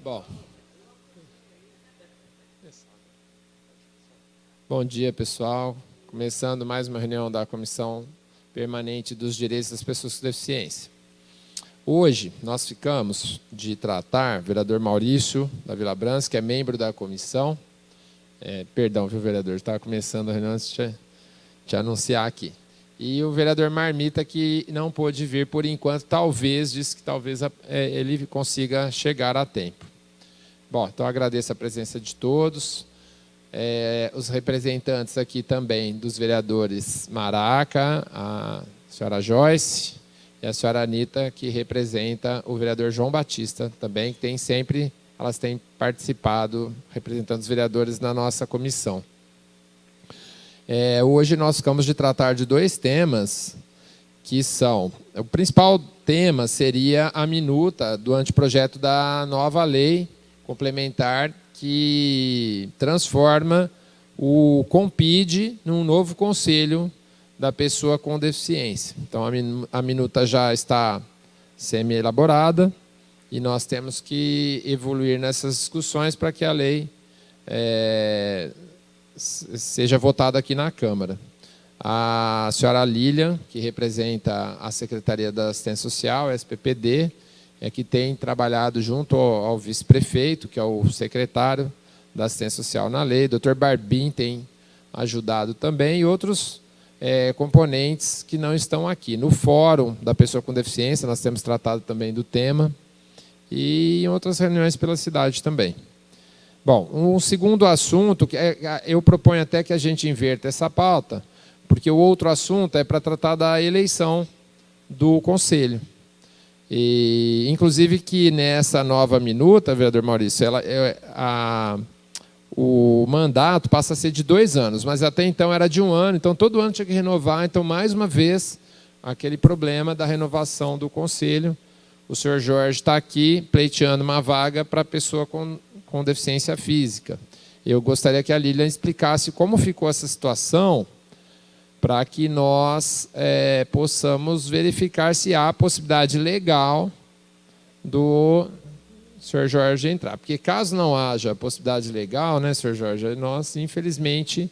Bom. Bom dia, pessoal. Começando mais uma reunião da Comissão Permanente dos Direitos das Pessoas com Deficiência. Hoje, nós ficamos de tratar o vereador Maurício da Vila Brans, que é membro da comissão. Perdão, viu, vereador? Estava começando a reunião antes de te anunciar aqui. E o vereador Marmita, que não pôde vir por enquanto, disse que talvez ele consiga chegar a tempo. Bom, então agradeço a presença de todos. Os representantes aqui também dos vereadores Maraca, a senhora Joyce e a senhora Anita, que representa o vereador João Batista também, que elas têm participado representando os vereadores na nossa comissão. Hoje nós ficamos de tratar de dois temas, que são... O principal tema seria a minuta do anteprojeto da nova lei complementar que transforma o CONPID num novo conselho da pessoa com deficiência. Então, a minuta já está semi-elaborada e nós temos que evoluir nessas discussões para que a lei seja votada aqui na Câmara. A senhora Lilian, que representa a Secretaria da Assistência Social, SPPD, que tem trabalhado junto ao vice-prefeito, que é o secretário da Assistência Social na lei. O Dr. Barbim tem ajudado também, e outros componentes que não estão aqui. No Fórum da Pessoa com Deficiência, nós temos tratado também do tema, e em outras reuniões pela cidade também. Bom, um segundo assunto, eu proponho até que a gente inverta essa pauta, porque o outro assunto é para tratar da eleição do Conselho. E, inclusive, que nessa nova minuta, vereador Maurício, o mandato passa a ser de 2 anos, mas até então era de 1 ano, então todo ano tinha que renovar. Então, mais uma vez, aquele problema da renovação do Conselho. O senhor Jorge está aqui pleiteando uma vaga para a pessoa com deficiência física. Eu gostaria que a Lilian explicasse como ficou essa situação, para que nós possamos verificar se há possibilidade legal do senhor Jorge entrar. Porque caso não haja possibilidade legal, né, senhor Jorge, nós, infelizmente,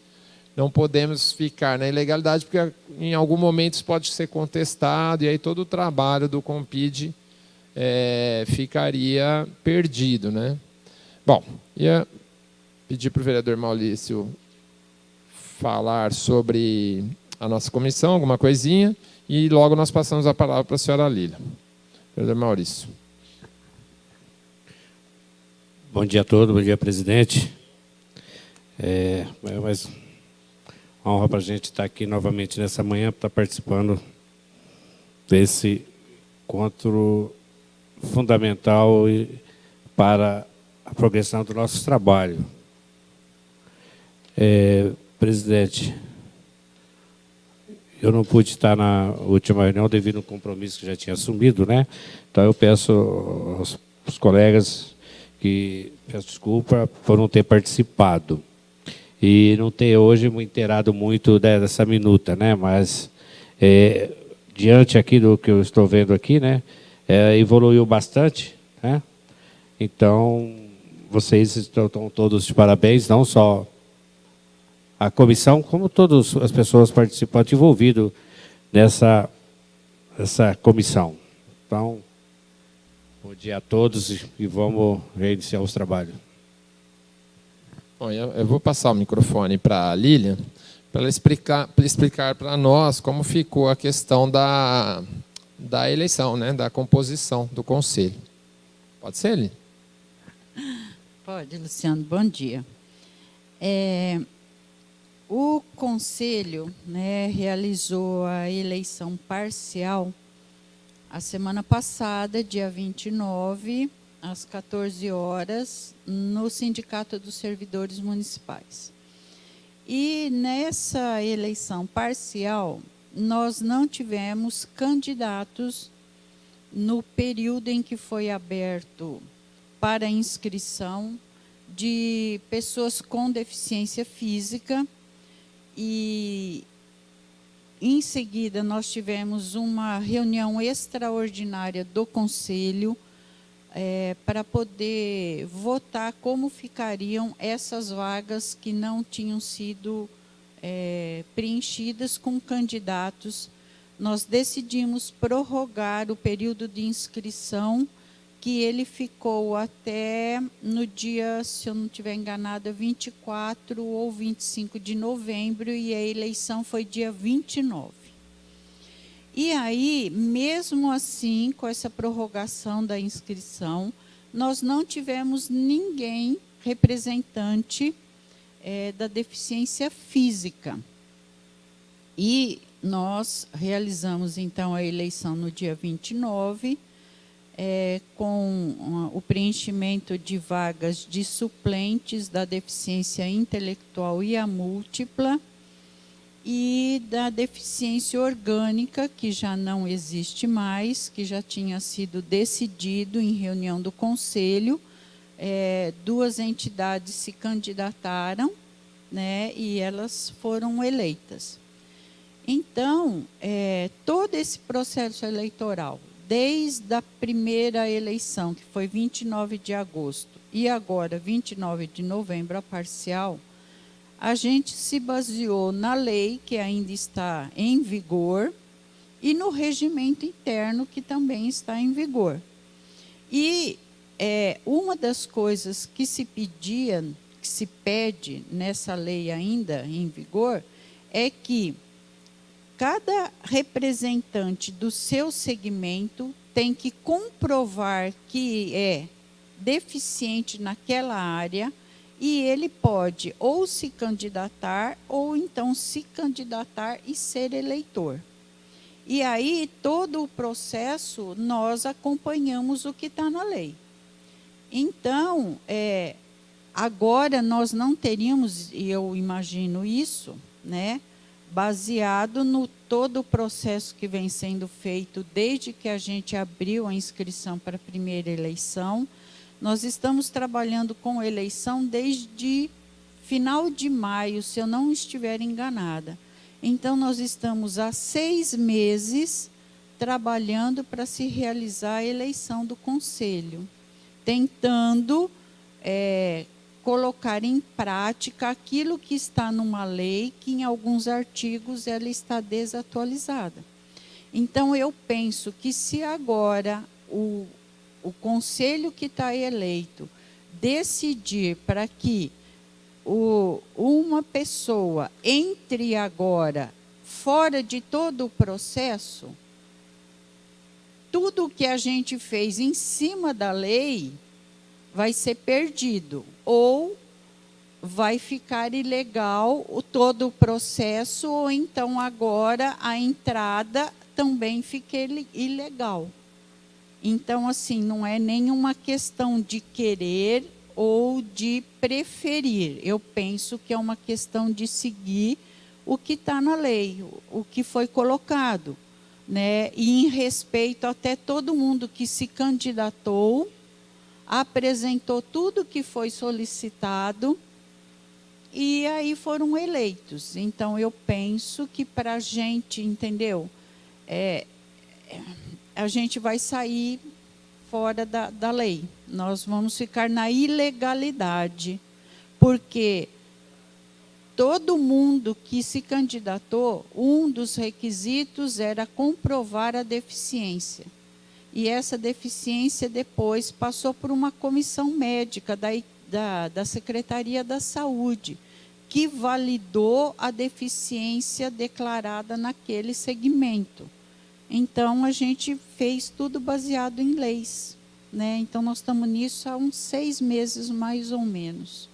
não podemos ficar na ilegalidade, porque em algum momento isso pode ser contestado, e aí todo o trabalho do CONPID ficaria perdido, né? Bom, ia pedir para o vereador Maurício falar sobre a nossa comissão, alguma coisinha, e logo nós passamos a palavra para a senhora Lília. Vereador Maurício. Bom dia a todos, bom dia, presidente. Mas uma honra para a gente estar aqui novamente nessa manhã, para estar participando desse encontro fundamental para a progressão do nosso trabalho. Presidente, eu não pude estar na última reunião devido a um compromisso que já tinha assumido, né? Então eu peço aos colegas que peço desculpa por não ter participado e não ter hoje me inteirado muito dessa minuta, né? Mas diante aqui do que eu estou vendo aqui, né? Evoluiu bastante, né? Então vocês estão todos de parabéns, não só a comissão, como todas as pessoas participantes envolvidas nessa comissão. Então, bom dia a todos e vamos reiniciar os trabalhos. Bom, eu vou passar o microfone para a Lilian, para ela explicar para nós como ficou a questão da eleição, né, da composição do conselho. Pode ser, Lilian? Pode, Luciano. Bom dia. O Conselho, né, realizou a eleição parcial a semana passada, dia 29, às 14 horas, no Sindicato dos Servidores Municipais. E nessa eleição parcial, nós não tivemos candidatos no período em que foi aberto para inscrição de pessoas com deficiência física. E, em seguida, nós tivemos uma reunião extraordinária do Conselho, para poder votar como ficariam essas vagas que não tinham sido preenchidas com candidatos. Nós decidimos prorrogar o período de inscrição, que ele ficou até no dia, se eu não estiver enganada, 24 ou 25 de novembro, e a eleição foi dia 29. E aí, mesmo assim, com essa prorrogação da inscrição, nós não tivemos ninguém representante da deficiência física. E nós realizamos, então, a eleição no dia 29, com o preenchimento de vagas de suplentes da deficiência intelectual e a múltipla, e da deficiência orgânica, que já não existe mais, que já tinha sido decidido em reunião do Conselho. 2 entidades se candidataram, né, e elas foram eleitas. Então, todo esse processo eleitoral, desde a primeira eleição, que foi 29 de agosto, e agora 29 de novembro, a parcial, a gente se baseou na lei, que ainda está em vigor, e no regimento interno, que também está em vigor. E uma das coisas que se pedia, que se pede nessa lei ainda em vigor, é que cada representante do seu segmento tem que comprovar que é deficiente naquela área, e ele pode ou se candidatar, ou então se candidatar e ser eleitor. E aí, todo o processo, nós acompanhamos o que está na lei. Então, agora nós não teríamos, e eu imagino isso, né, baseado no todo o processo que vem sendo feito desde que a gente abriu a inscrição para a primeira eleição. Nós estamos trabalhando com eleição desde final de maio, se eu não estiver enganada. Então, nós estamos há 6 meses trabalhando para se realizar a eleição do Conselho, tentando colocar em prática aquilo que está numa lei, que em alguns artigos ela está desatualizada. Então, eu penso que se agora o conselho que está eleito decidir para que uma pessoa entre agora fora de todo o processo, tudo o que a gente fez em cima da lei vai ser perdido, ou vai ficar ilegal todo o processo, ou então agora a entrada também fica ilegal. Então, assim, não é nenhuma questão de querer ou de preferir. Eu penso que é uma questão de seguir o que está na lei, o que foi colocado, né? E em respeito até todo mundo que se candidatou, apresentou tudo que foi solicitado e aí foram eleitos. Então, eu penso que para a gente, entendeu? A gente vai sair fora da lei. Nós vamos ficar na ilegalidade, porque todo mundo que se candidatou, um dos requisitos era comprovar a deficiência. E essa deficiência depois passou por uma comissão médica da Secretaria da Saúde, que validou a deficiência declarada naquele segmento. Então, a gente fez tudo baseado em leis, né? Então, nós estamos nisso há uns 6 meses, mais ou menos.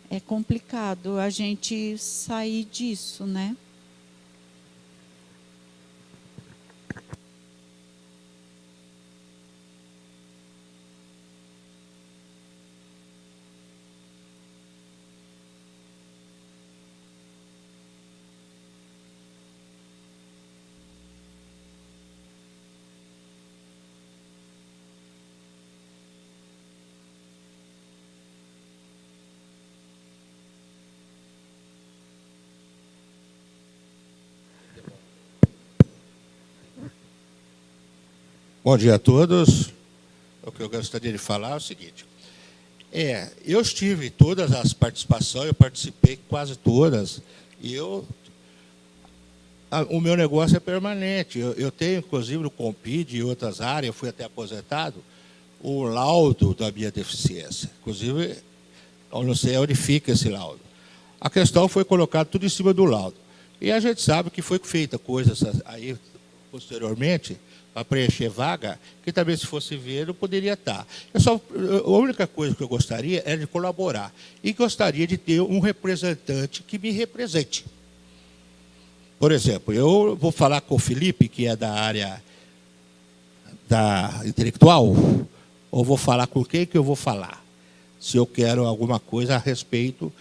É complicado a gente sair disso, né? Bom dia a todos. o que eu gostaria de falar é o seguinte. Eu estive em todas as participações, eu participei quase todas, e o meu negócio é permanente. Eu tenho, inclusive, no Compid e outras áreas, eu fui até aposentado, o laudo da minha deficiência. Inclusive, eu não sei onde fica esse laudo. A questão foi colocar tudo em cima do laudo. E a gente sabe que foi feita coisas aí, posteriormente, para preencher vaga, que talvez se fosse ver, não poderia estar. A única coisa que eu gostaria é de colaborar. E gostaria de ter um representante que me represente. Por exemplo, eu vou falar com o Felipe, que é da área da intelectual, ou vou falar com quem que eu vou falar? Se eu quero alguma coisa a respeito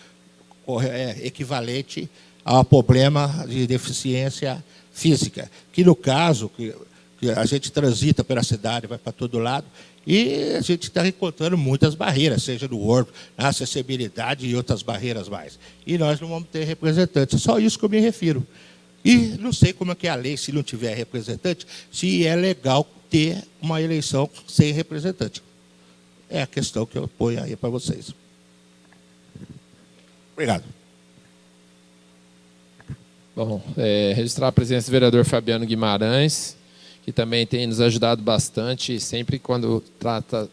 equivalente ao problema de deficiência física, que no caso, que a gente transita pela cidade, vai para todo lado, e a gente está encontrando muitas barreiras, seja no Word, na acessibilidade e outras barreiras mais. E nós não vamos ter representantes, é só isso que eu me refiro. E não sei como é que é a lei, se não tiver representante, se é legal ter uma eleição sem representante. É a questão que eu ponho aí para vocês. Obrigado. Bom, registrar a presença do vereador Fabiano Guimarães, que também tem nos ajudado bastante, sempre quando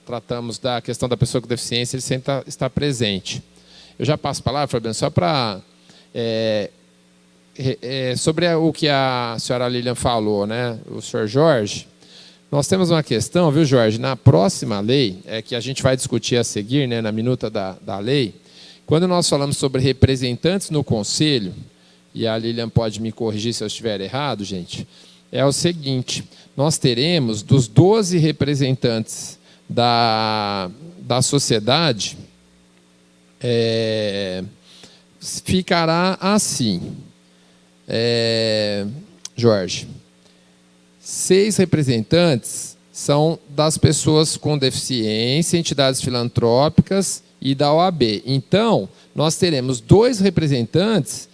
tratamos da questão da pessoa com deficiência, ele sempre está presente. Eu já passo a palavra, Fabiano, só para... sobre o que a senhora Lilian falou, né? O senhor Jorge, nós temos uma questão, viu, Jorge? Na próxima lei, que a gente vai discutir a seguir, né, na minuta da lei, quando nós falamos sobre representantes no conselho, e a Lilian pode me corrigir se eu estiver errado, gente, é o seguinte, nós teremos dos 12 representantes da sociedade, ficará assim, Jorge, 6 representantes são das pessoas com deficiência, entidades filantrópicas e da OAB. Então, nós teremos 2 representantes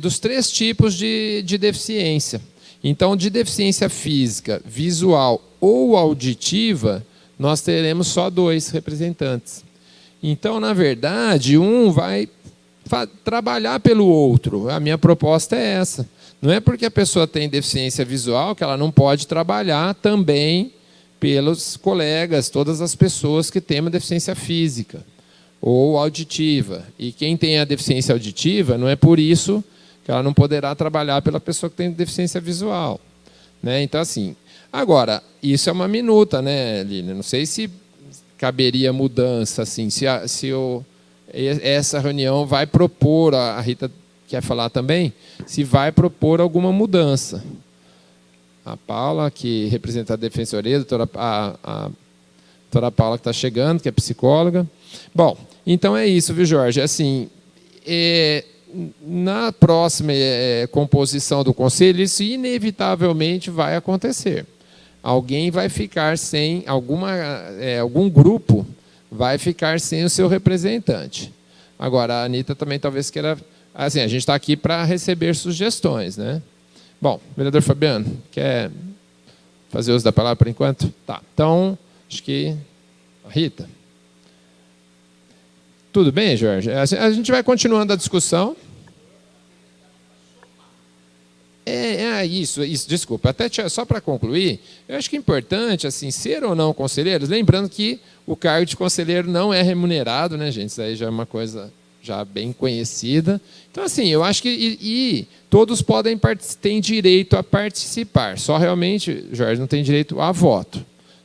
dos 3 tipos de deficiência. Então, de deficiência física, visual ou auditiva, nós teremos só 2 representantes. Então, na verdade, um vai trabalhar pelo outro. A minha proposta é essa. Não é porque a pessoa tem deficiência visual que ela não pode trabalhar também pelos colegas, todas as pessoas que têm uma deficiência física ou auditiva. E quem tem a deficiência auditiva, não é por isso que ela não poderá trabalhar pela pessoa que tem deficiência visual. Né? Então, assim, agora, isso é uma minuta, né, Lilian? Não sei se caberia mudança, assim, essa reunião vai propor, a Rita quer falar também, se vai propor alguma mudança. A Paula, que representa a Defensoria, a doutora Paula, que está chegando, que é psicóloga. Bom, então é isso, viu, Jorge? Assim, na próxima composição do Conselho, isso inevitavelmente vai acontecer. Alguém vai ficar sem, algum grupo vai ficar sem o seu representante. Agora, a Anitta também talvez queira... Assim, a gente está aqui para receber sugestões, né? Bom, vereador Fabiano, quer fazer uso da palavra por enquanto? Tá, então, acho que... Rita. Tudo bem, Jorge? A gente vai continuando a discussão. Isso, desculpa. Até só para concluir, eu acho que é importante, assim, ser ou não conselheiros, lembrando que o cargo de conselheiro não é remunerado, né, gente? Isso aí já é uma coisa já bem conhecida. Então, assim, eu acho que todos têm direito a participar. Só realmente, Jorge, não tem direito a voto.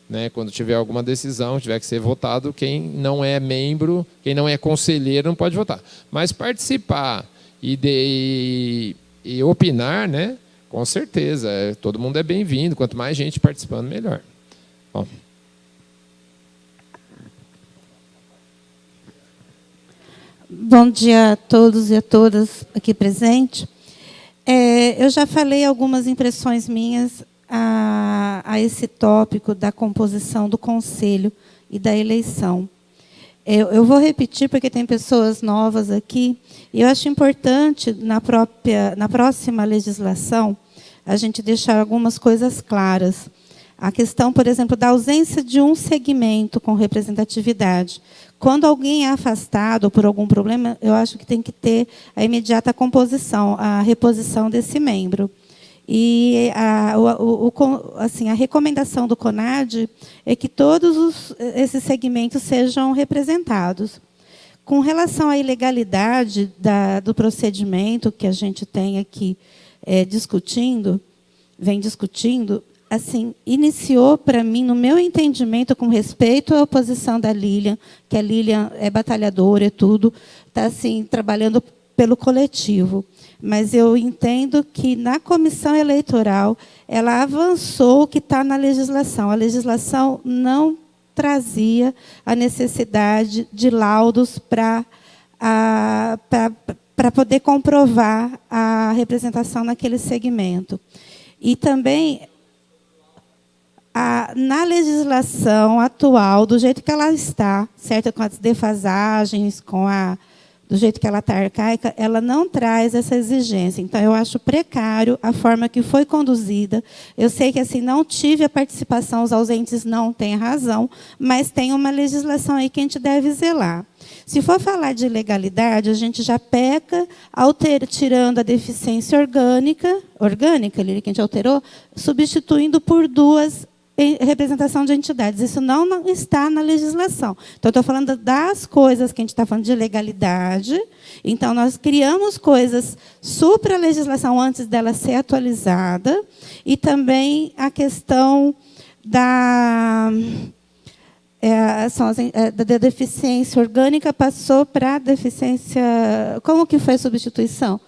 Né? Quando tiver alguma decisão, tiver que ser votado, quem não é membro, quem não é conselheiro, não pode votar. Mas participar e opinar, né? Com certeza, todo mundo é bem-vindo. Quanto mais gente participando, melhor. Bom. Bom dia a todos e a todas aqui presentes. Eu já falei algumas impressões minhas a esse tópico da composição do conselho e da eleição. Eu vou repetir porque tem pessoas novas aqui, e eu acho importante, na próxima legislação, a gente deixar algumas coisas claras. A questão, por exemplo, da ausência de um segmento com representatividade. Quando alguém é afastado por algum problema, eu acho que tem que ter a imediata composição, a reposição desse membro. E a recomendação do CONAD é que todos esses segmentos sejam representados. Com relação à ilegalidade do procedimento que a gente tem aqui vem discutindo, assim, iniciou para mim, no meu entendimento, com respeito à oposição da Lilian, que a Lilian é batalhadora e tudo, está assim, trabalhando pelo coletivo. Mas eu entendo que, na comissão eleitoral, ela avançou o que está na legislação. A legislação não trazia a necessidade de laudos para poder comprovar a representação naquele segmento. E também, na legislação atual, do jeito que ela está, certo? Com as defasagens, do jeito que ela está arcaica, ela não traz essa exigência. Então, eu acho precário a forma que foi conduzida. Eu sei que assim não tive a participação, os ausentes não têm razão, mas tem uma legislação aí que a gente deve zelar. Se for falar de ilegalidade, a gente já peca tirando a deficiência orgânica, Lili, que a gente alterou, substituindo por duas representação de entidades. Isso não está na legislação. Então, estou falando das coisas que a gente está falando de legalidade. Então, nós criamos coisas supra a legislação antes dela ser atualizada. E também a questão da deficiência orgânica passou para a deficiência... Como que foi a substituição?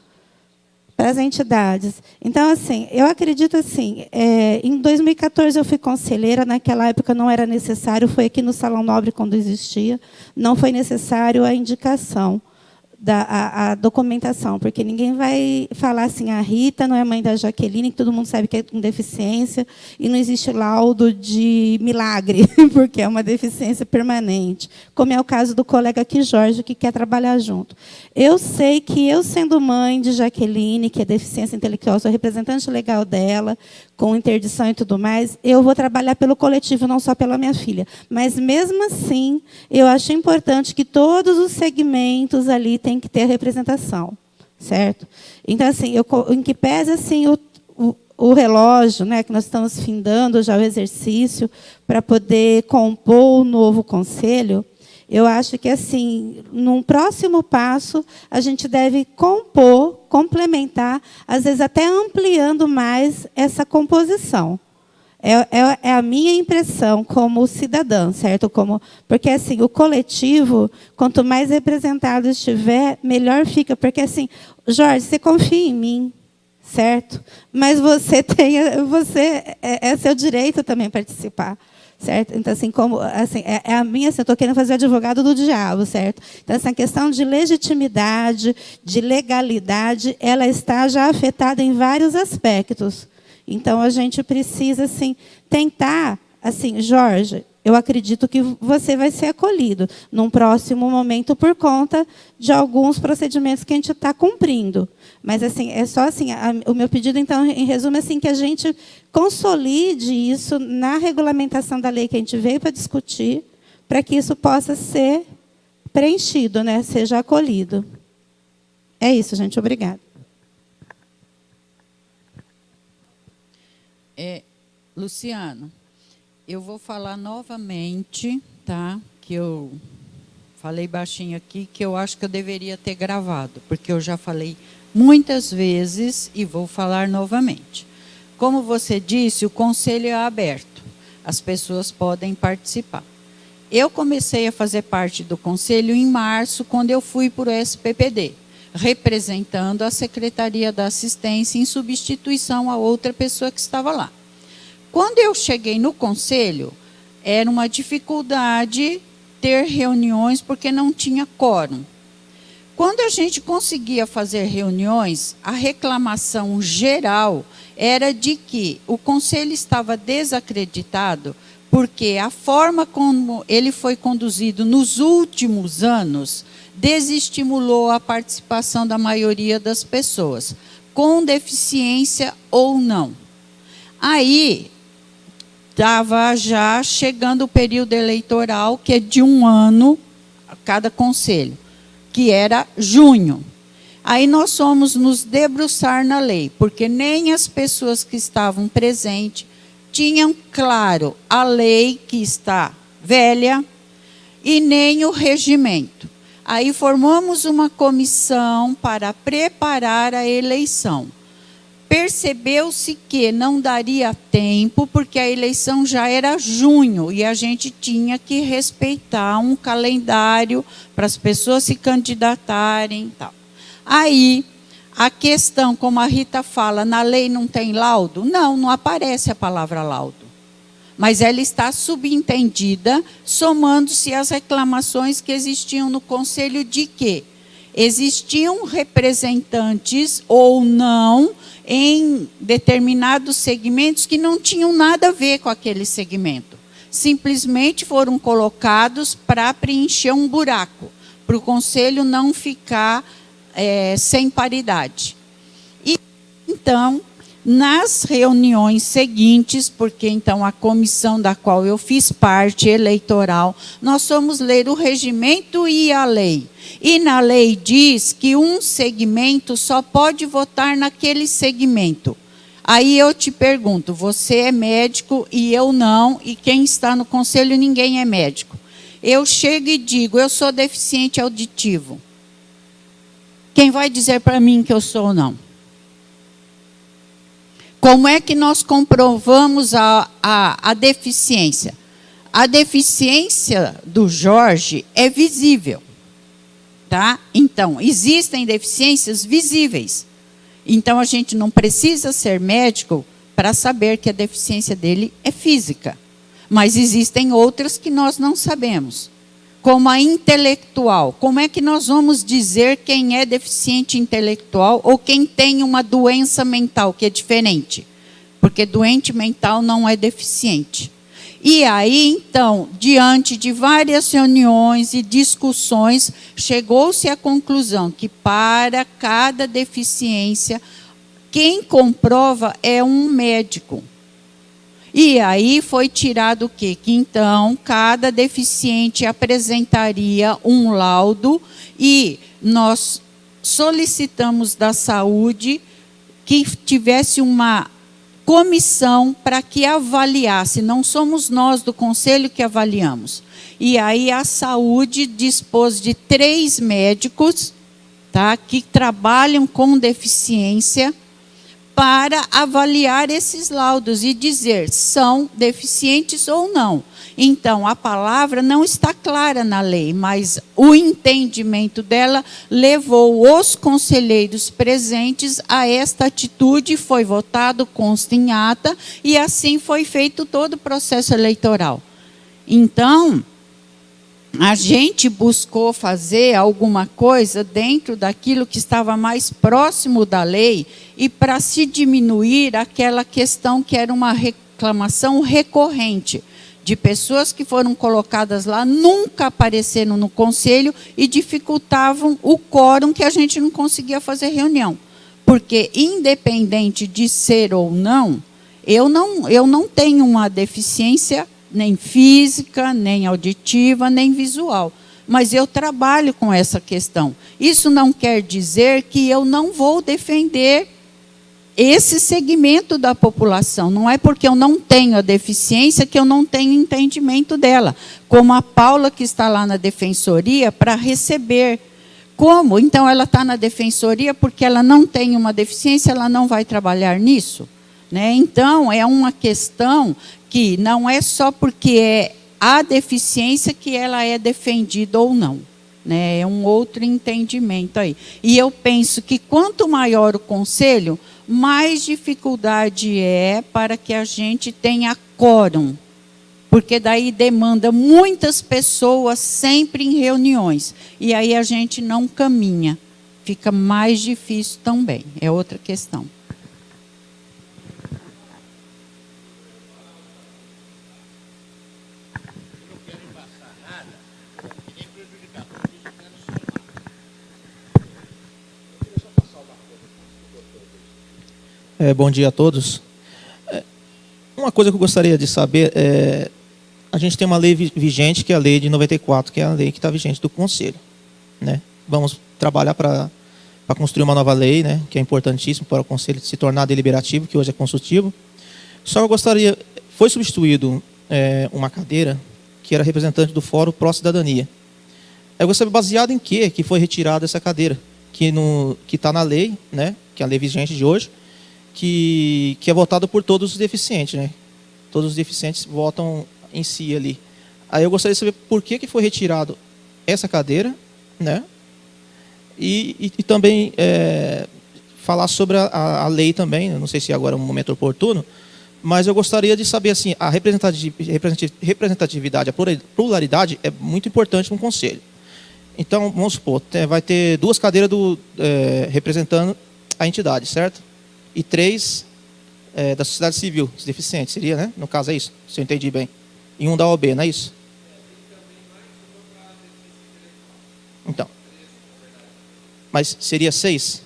Para as entidades. Então, assim, eu acredito assim, em 2014 eu fui conselheira, naquela época não era necessário, foi aqui no Salão Nobre quando existia, não foi necessário a indicação, a documentação, porque ninguém vai falar assim, a Rita não é mãe da Jaqueline, que todo mundo sabe que é com deficiência, e não existe laudo de milagre, porque é uma deficiência permanente, como é o caso do colega aqui, Jorge, que quer trabalhar junto. Eu sei que eu, sendo mãe de Jaqueline, que é deficiência intelectual, sou representante legal dela, com interdição e tudo mais, eu vou trabalhar pelo coletivo, não só pela minha filha. Mas, mesmo assim, eu acho importante que todos os segmentos ali têm que ter representação, certo? Então, assim, em que pese assim, o relógio, né, que nós estamos findando já o exercício para poder compor o novo conselho, eu acho que, assim, num próximo passo, a gente deve compor, complementar, às vezes até ampliando mais essa composição. É a minha impressão como cidadã, certo? Porque, assim, o coletivo, quanto mais representado estiver, melhor fica. Porque, assim, Jorge, você confia em mim, certo? Mas é seu direito também participar. Certo? Então, assim, a minha, assim, eu estou querendo fazer advogado do diabo, certo? Então, essa questão de legitimidade, de legalidade, ela está já afetada em vários aspectos. Então, a gente precisa, assim, tentar, assim, Jorge, eu acredito que você vai ser acolhido num próximo momento por conta de alguns procedimentos que a gente está cumprindo. Mas, assim, é só assim, o meu pedido, então, em resumo, é assim, que a gente consolide isso na regulamentação da lei que a gente veio para discutir, para que isso possa ser preenchido, né, seja acolhido. É isso, gente. Obrigada. Luciano, eu vou falar novamente, tá? Que eu falei baixinho aqui, que eu acho que eu deveria ter gravado, porque eu já falei muitas vezes e vou falar novamente. Como você disse, o conselho é aberto, as pessoas podem participar. Eu comecei a fazer parte do conselho em março, quando eu fui para o SPPD, representando a Secretaria da Assistência em substituição a outra pessoa que estava lá. Quando eu cheguei no conselho, era uma dificuldade ter reuniões, porque não tinha quórum. Quando a gente conseguia fazer reuniões, a reclamação geral era de que o conselho estava desacreditado, porque a forma como ele foi conduzido nos últimos anos desestimulou a participação da maioria das pessoas. com deficiência ou não. Aí, estava já chegando o período eleitoral, que é de 1 ano a cada conselho, que era junho. Aí nós fomos nos debruçar na lei, porque nem as pessoas que estavam presentes tinham claro a lei que está velha e nem o regimento. Aí formamos uma comissão para preparar a eleição. Percebeu-se que não daria tempo, porque a eleição já era junho e a gente tinha que respeitar um calendário para as pessoas se candidatarem e tal. Aí, a questão, como a Rita fala, na lei não tem laudo? Não, não aparece a palavra laudo. Mas ela está subentendida, somando-se às reclamações que existiam no Conselho de que existiam representantes ou não em determinados segmentos que não tinham nada a ver com aquele segmento. Simplesmente foram colocados para preencher um buraco, para o Conselho não ficar sem paridade. E, então, nas reuniões seguintes, porque então a comissão da qual eu fiz parte, eleitoral, nós fomos ler o regimento e a lei. E na lei diz que um segmento só pode votar naquele segmento. Aí eu te pergunto, você é médico e eu não, e quem está no conselho ninguém é médico. Eu chego e digo, eu sou deficiente auditivo. Quem vai dizer para mim que eu sou ou não? Como é que nós comprovamos a deficiência? A deficiência do Jorge é visível. Tá? Então, existem deficiências visíveis. Então, a gente não precisa ser médico para saber que a deficiência dele é física. Mas existem outras que nós não sabemos. Como a intelectual. Como é que nós vamos dizer quem é deficiente intelectual ou quem tem uma doença mental, que é diferente? Porque doente mental não é deficiente. E aí, então, diante de várias reuniões e discussões, chegou-se à conclusão que para cada deficiência, quem comprova é um médico. E aí foi tirado o quê? Que então cada deficiente apresentaria um laudo e nós solicitamos da saúde que tivesse uma comissão para que avaliasse, não somos nós do conselho que avaliamos. E aí a saúde dispôs de 3 médicos, tá, que trabalham com deficiência, para avaliar esses laudos e dizer são deficientes ou não. Então, a palavra não está clara na lei, mas o entendimento dela levou os conselheiros presentes a esta atitude, foi votado, consta em ata, e assim foi feito todo o processo eleitoral. Então, a gente buscou fazer alguma coisa dentro daquilo que estava mais próximo da lei e para se diminuir aquela questão que era uma reclamação recorrente de pessoas que foram colocadas lá, nunca apareceram no conselho e dificultavam o quórum, que a gente não conseguia fazer reunião. Porque, independente de ser ou não, eu não tenho uma deficiência nem física, nem auditiva, nem visual. Mas eu trabalho com essa questão. Isso não quer dizer que eu não vou defender esse segmento da população. Não é porque eu não tenho a deficiência que eu não tenho entendimento dela. Como a Paula, que está lá na defensoria, para receber. Como? Então, ela está na defensoria porque ela não tem uma deficiência, ela não vai trabalhar nisso? Né? Então, é uma questão que não é só porque é a deficiência que ela é defendida ou não. Né? É um outro entendimento aí. E eu penso que quanto maior o conselho, mais dificuldade é para que a gente tenha quórum. Porque daí demanda muitas pessoas sempre em reuniões. E aí a gente não caminha. Fica mais difícil também. É outra questão. Bom dia a todos. Uma coisa que eu gostaria de saber a gente tem uma lei vigente, que é a lei de 94, que é a lei que está vigente do Conselho, né? Vamos trabalhar para construir uma nova lei, né, que é importantíssimo para o Conselho se tornar deliberativo, que hoje é consultivo. Só eu gostaria, foi substituído uma cadeira que era representante do Fórum Pró-Cidadania. Eu gostaria, baseado em que foi retirada essa cadeira, que está na lei, né, que é a lei vigente de hoje, que é votada por todos os deficientes, né? Todos os deficientes votam em si ali. Aí eu gostaria de saber por que foi retirado essa cadeira, né? E também falar sobre a lei também, não sei se agora é um momento oportuno, mas eu gostaria de saber, assim, a representatividade, a pluralidade é muito importante no Conselho. Então, vamos supor, vai ter 2 cadeiras representando a entidade, certo? E 3 da sociedade civil, os deficientes, seria, né? No caso é isso, se eu entendi bem. E 1 da OAB, não é isso? Então. Mas seria 6?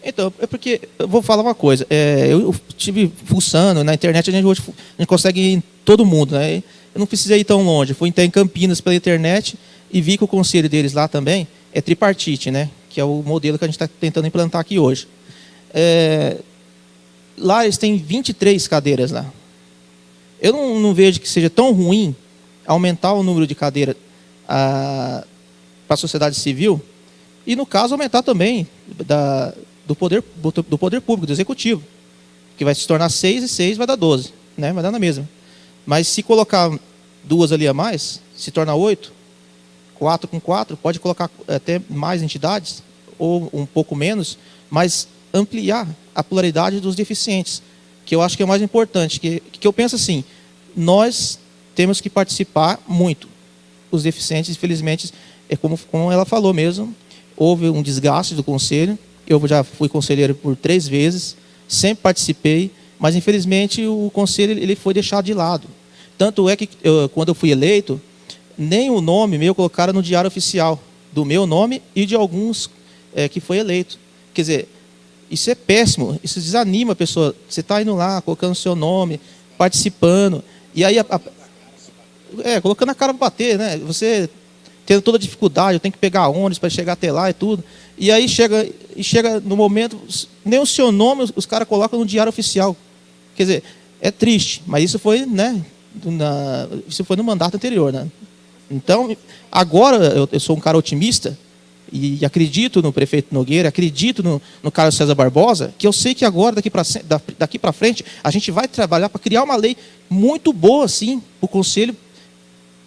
Então, é porque, eu vou falar uma coisa, eu estive fuçando, na internet a gente consegue ir em todo mundo, né? Eu não precisei ir tão longe, fui até em Campinas pela internet e vi que o conselho deles lá também é tripartite, né? Que é o modelo que a gente está tentando implantar aqui hoje. Lá eles têm 23 cadeiras lá. Eu não vejo que seja tão ruim aumentar o número de cadeiras para a sociedade civil e, no caso, aumentar também do poder público, do executivo, que vai se tornar 6 e 6 vai dar 12, né? Vai dar na mesma. Mas se colocar 2 ali a mais, se torna 8, 4 com 4, pode colocar até mais entidades, ou um pouco menos, mas ampliar a pluralidade dos deficientes, que eu acho que é o mais importante, que eu penso assim, nós temos que participar muito. Os deficientes, infelizmente, como ela falou mesmo, houve um desgaste do Conselho, eu já fui conselheiro por 3 vezes, sempre participei, mas infelizmente o Conselho ele foi deixado de lado. Tanto é que quando eu fui eleito, nem o nome meu colocaram no diário oficial, do meu nome e de alguns que foi eleito. Quer dizer, isso é péssimo, isso desanima a pessoa. Você está indo lá, colocando o seu nome, participando, e aí colocando a cara para bater, né? Você tendo toda a dificuldade, eu tenho que pegar ônibus para chegar até lá e tudo. E aí chega no momento, nem o seu nome os caras colocam no diário oficial. Quer dizer, é triste, mas isso foi, né, isso foi no mandato anterior, né? Então, agora eu sou um cara otimista e acredito no prefeito Nogueira, acredito no Carlos César Barbosa, que eu sei que agora, daqui para frente, a gente vai trabalhar para criar uma lei muito boa, assim, para o Conselho,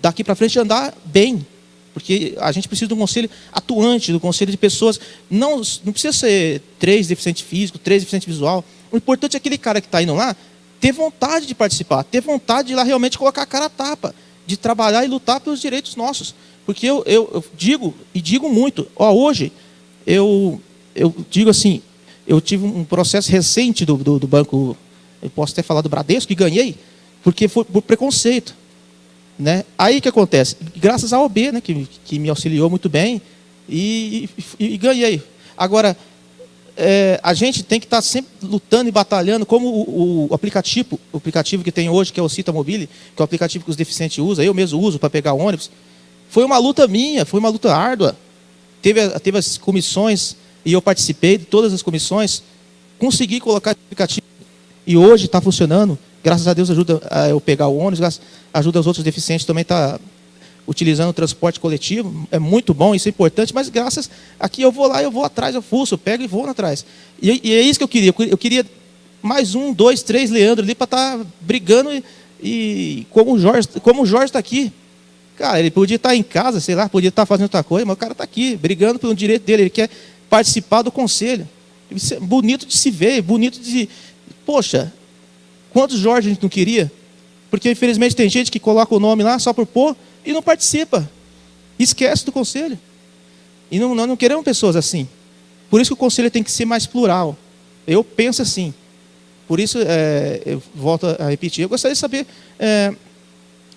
daqui para frente, andar bem. Porque a gente precisa de um conselho atuante, do conselho de pessoas. Não precisa ser 3 deficientes físicos, 3 deficientes visual. O importante é aquele cara que está indo lá ter vontade de participar, ter vontade de ir lá realmente colocar a cara a tapa, de trabalhar e lutar pelos direitos nossos. Porque eu digo muito. Hoje, eu digo assim, eu tive um processo recente do banco, eu posso até falar do Bradesco, que ganhei, porque foi por preconceito. Né? Aí o que acontece? Graças à OB, né, que me auxiliou muito bem e ganhei. Agora, a gente tem que estar sempre lutando e batalhando, como o aplicativo que tem hoje, que é o Cita Mobile, que é o aplicativo que os deficientes usam, eu mesmo uso para pegar ônibus. Foi uma luta minha, foi uma luta árdua. Teve as comissões, e eu participei de todas as comissões, consegui colocar o aplicativo, e hoje está funcionando. Graças a Deus ajuda a eu pegar o ônibus, ajuda os outros deficientes também a utilizando o transporte coletivo. É muito bom, isso é importante, mas graças aqui eu vou lá, eu vou atrás, eu fuço, eu pego e vou atrás. E é isso que eu queria. Eu queria mais 1, 2, 3 Leandro ali para estar brigando e como o Jorge está aqui. Cara, ele podia estar em casa, sei lá, podia estar fazendo outra coisa, mas o cara está aqui, brigando pelo direito dele, ele quer participar do conselho. Isso é bonito de se ver, bonito de... Poxa, quantos Jorge a gente não queria? Porque, infelizmente, tem gente que coloca o nome lá só por pôr e não participa. Esquece do conselho. E nós não queremos pessoas assim. Por isso que o conselho tem que ser mais plural. Eu penso assim. Por isso, eu volto a repetir. Eu gostaria de saber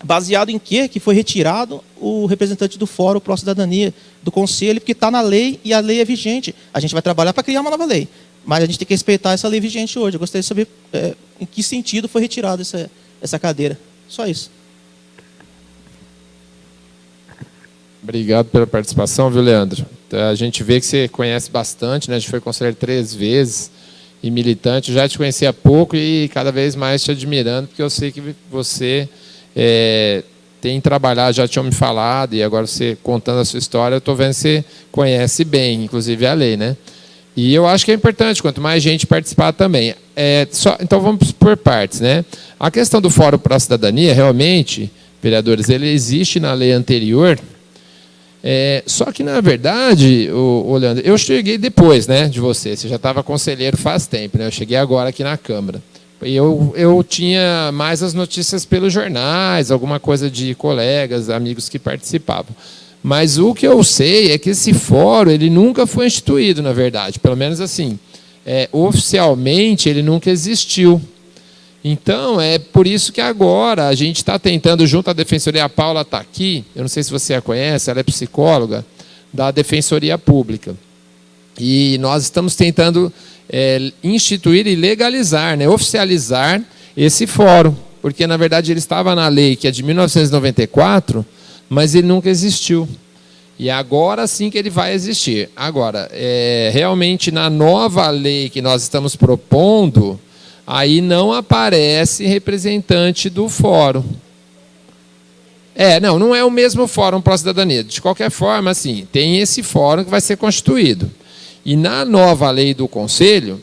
Baseado em quê? Que foi retirado o representante do Fórum Pró Cidadania, do Conselho, porque está na lei e a lei é vigente. A gente vai trabalhar para criar uma nova lei, mas a gente tem que respeitar essa lei vigente hoje. Eu gostaria de saber em que sentido foi retirada essa cadeira. Só isso. Obrigado pela participação, viu, Leandro? A gente vê que você conhece bastante, né? A gente foi conselheiro 3 vezes e militante. Eu já te conhecia há pouco e cada vez mais te admirando, porque eu sei que você tem trabalhado, já tinham me falado, e agora você contando a sua história, eu estou vendo que você conhece bem, inclusive a lei, né? E eu acho que é importante, quanto mais gente participar também. Então vamos por partes, né? A questão do Fórum para a Cidadania, realmente, vereadores, ele existe na lei anterior. Só que, na verdade, Leandro, eu cheguei depois, né, de você já estava conselheiro faz tempo, né? Eu cheguei agora aqui na Câmara. E eu tinha mais as notícias pelos jornais, alguma coisa de colegas, amigos que participavam. Mas o que eu sei é que esse fórum ele nunca foi instituído, na verdade. Pelo menos assim, oficialmente ele nunca existiu. Então, é por isso que agora a gente está tentando, junto à Defensoria, a Paula está aqui, eu não sei se você a conhece, ela é psicóloga da Defensoria Pública. E nós estamos tentando instituir e legalizar, né, oficializar esse fórum, porque, na verdade, ele estava na lei, que é de 1994, mas ele nunca existiu. E agora sim que ele vai existir. Agora, realmente, na nova lei que nós estamos propondo, aí não aparece representante do fórum. Não é o mesmo Fórum para a Cidadania. De qualquer forma, assim, tem esse fórum que vai ser constituído. E na nova lei do Conselho,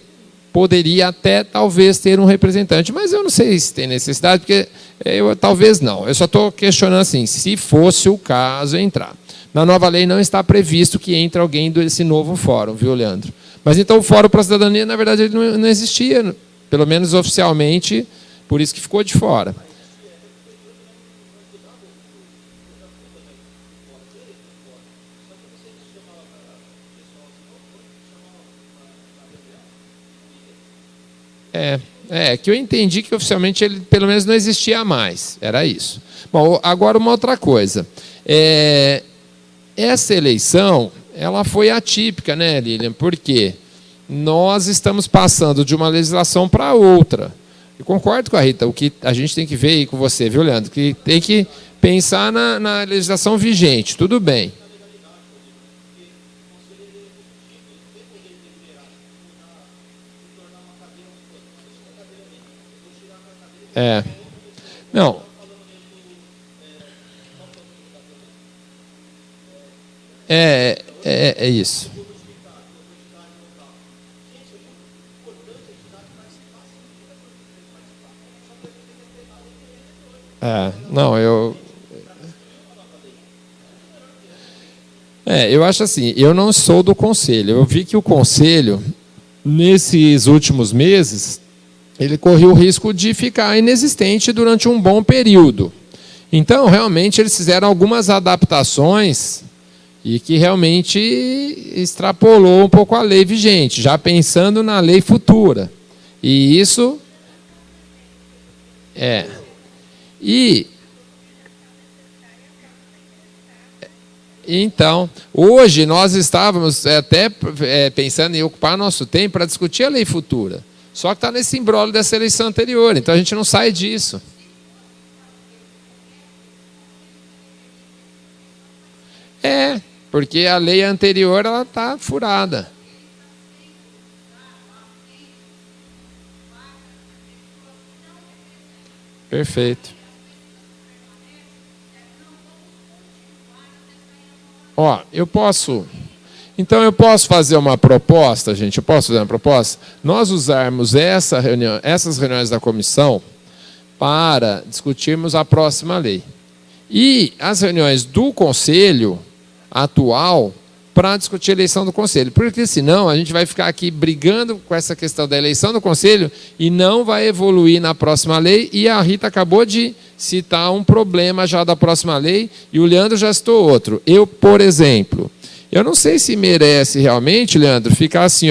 poderia até, talvez, ter um representante. Mas eu não sei se tem necessidade, porque talvez não. Eu só estou questionando assim, se fosse o caso entrar. Na nova lei não está previsto que entre alguém desse novo fórum, viu, Leandro? Mas então o Fórum para a Cidadania, na verdade, ele não existia, pelo menos oficialmente, por isso que ficou de fora. Que eu entendi que oficialmente ele pelo menos não existia mais, era isso. Bom, agora uma outra coisa. Essa eleição, ela foi atípica, né, Lilian? Por quê? Nós estamos passando de uma legislação para outra. Eu concordo com a Rita, o que a gente tem que ver aí com você, viu, Leandro? Que tem que pensar na legislação vigente, tudo bem. Não. É isso. Eu acho assim, eu não sou do Conselho. Eu vi que o Conselho, nesses últimos meses, ele correu o risco de ficar inexistente durante um bom período. Então, realmente, eles fizeram algumas adaptações e que realmente extrapolou um pouco a lei vigente, já pensando na lei futura. E isso... Então, hoje nós estávamos até pensando em ocupar nosso tempo para discutir a lei futura. Só que está nesse imbróglio dessa eleição anterior, então a gente não sai disso. Porque a lei anterior ela está furada. Perfeito. Eu posso... Então, eu posso fazer uma proposta, gente? Eu posso fazer uma proposta? Nós usarmos essas reuniões da comissão para discutirmos a próxima lei. E as reuniões do Conselho atual para discutir a eleição do Conselho. Porque, senão, a gente vai ficar aqui brigando com essa questão da eleição do Conselho e não vai evoluir na próxima lei. E a Rita acabou de citar um problema já da próxima lei e o Leandro já citou outro. Eu, por exemplo... Eu não sei se merece realmente, Leandro, ficar assim,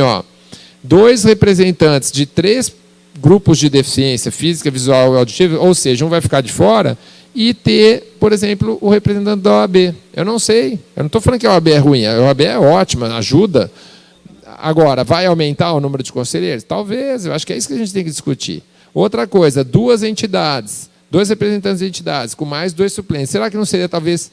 2 representantes de 3 grupos de deficiência física, visual e auditiva, ou seja, um vai ficar de fora e ter, por exemplo, o representante da OAB. Eu não sei, eu não estou falando que a OAB é ruim, a OAB é ótima, ajuda. Agora, vai aumentar o número de conselheiros? Talvez, eu acho que é isso que a gente tem que discutir. Outra coisa, 2 entidades, 2 representantes de entidades, com mais 2 suplentes. Será que não seria, talvez,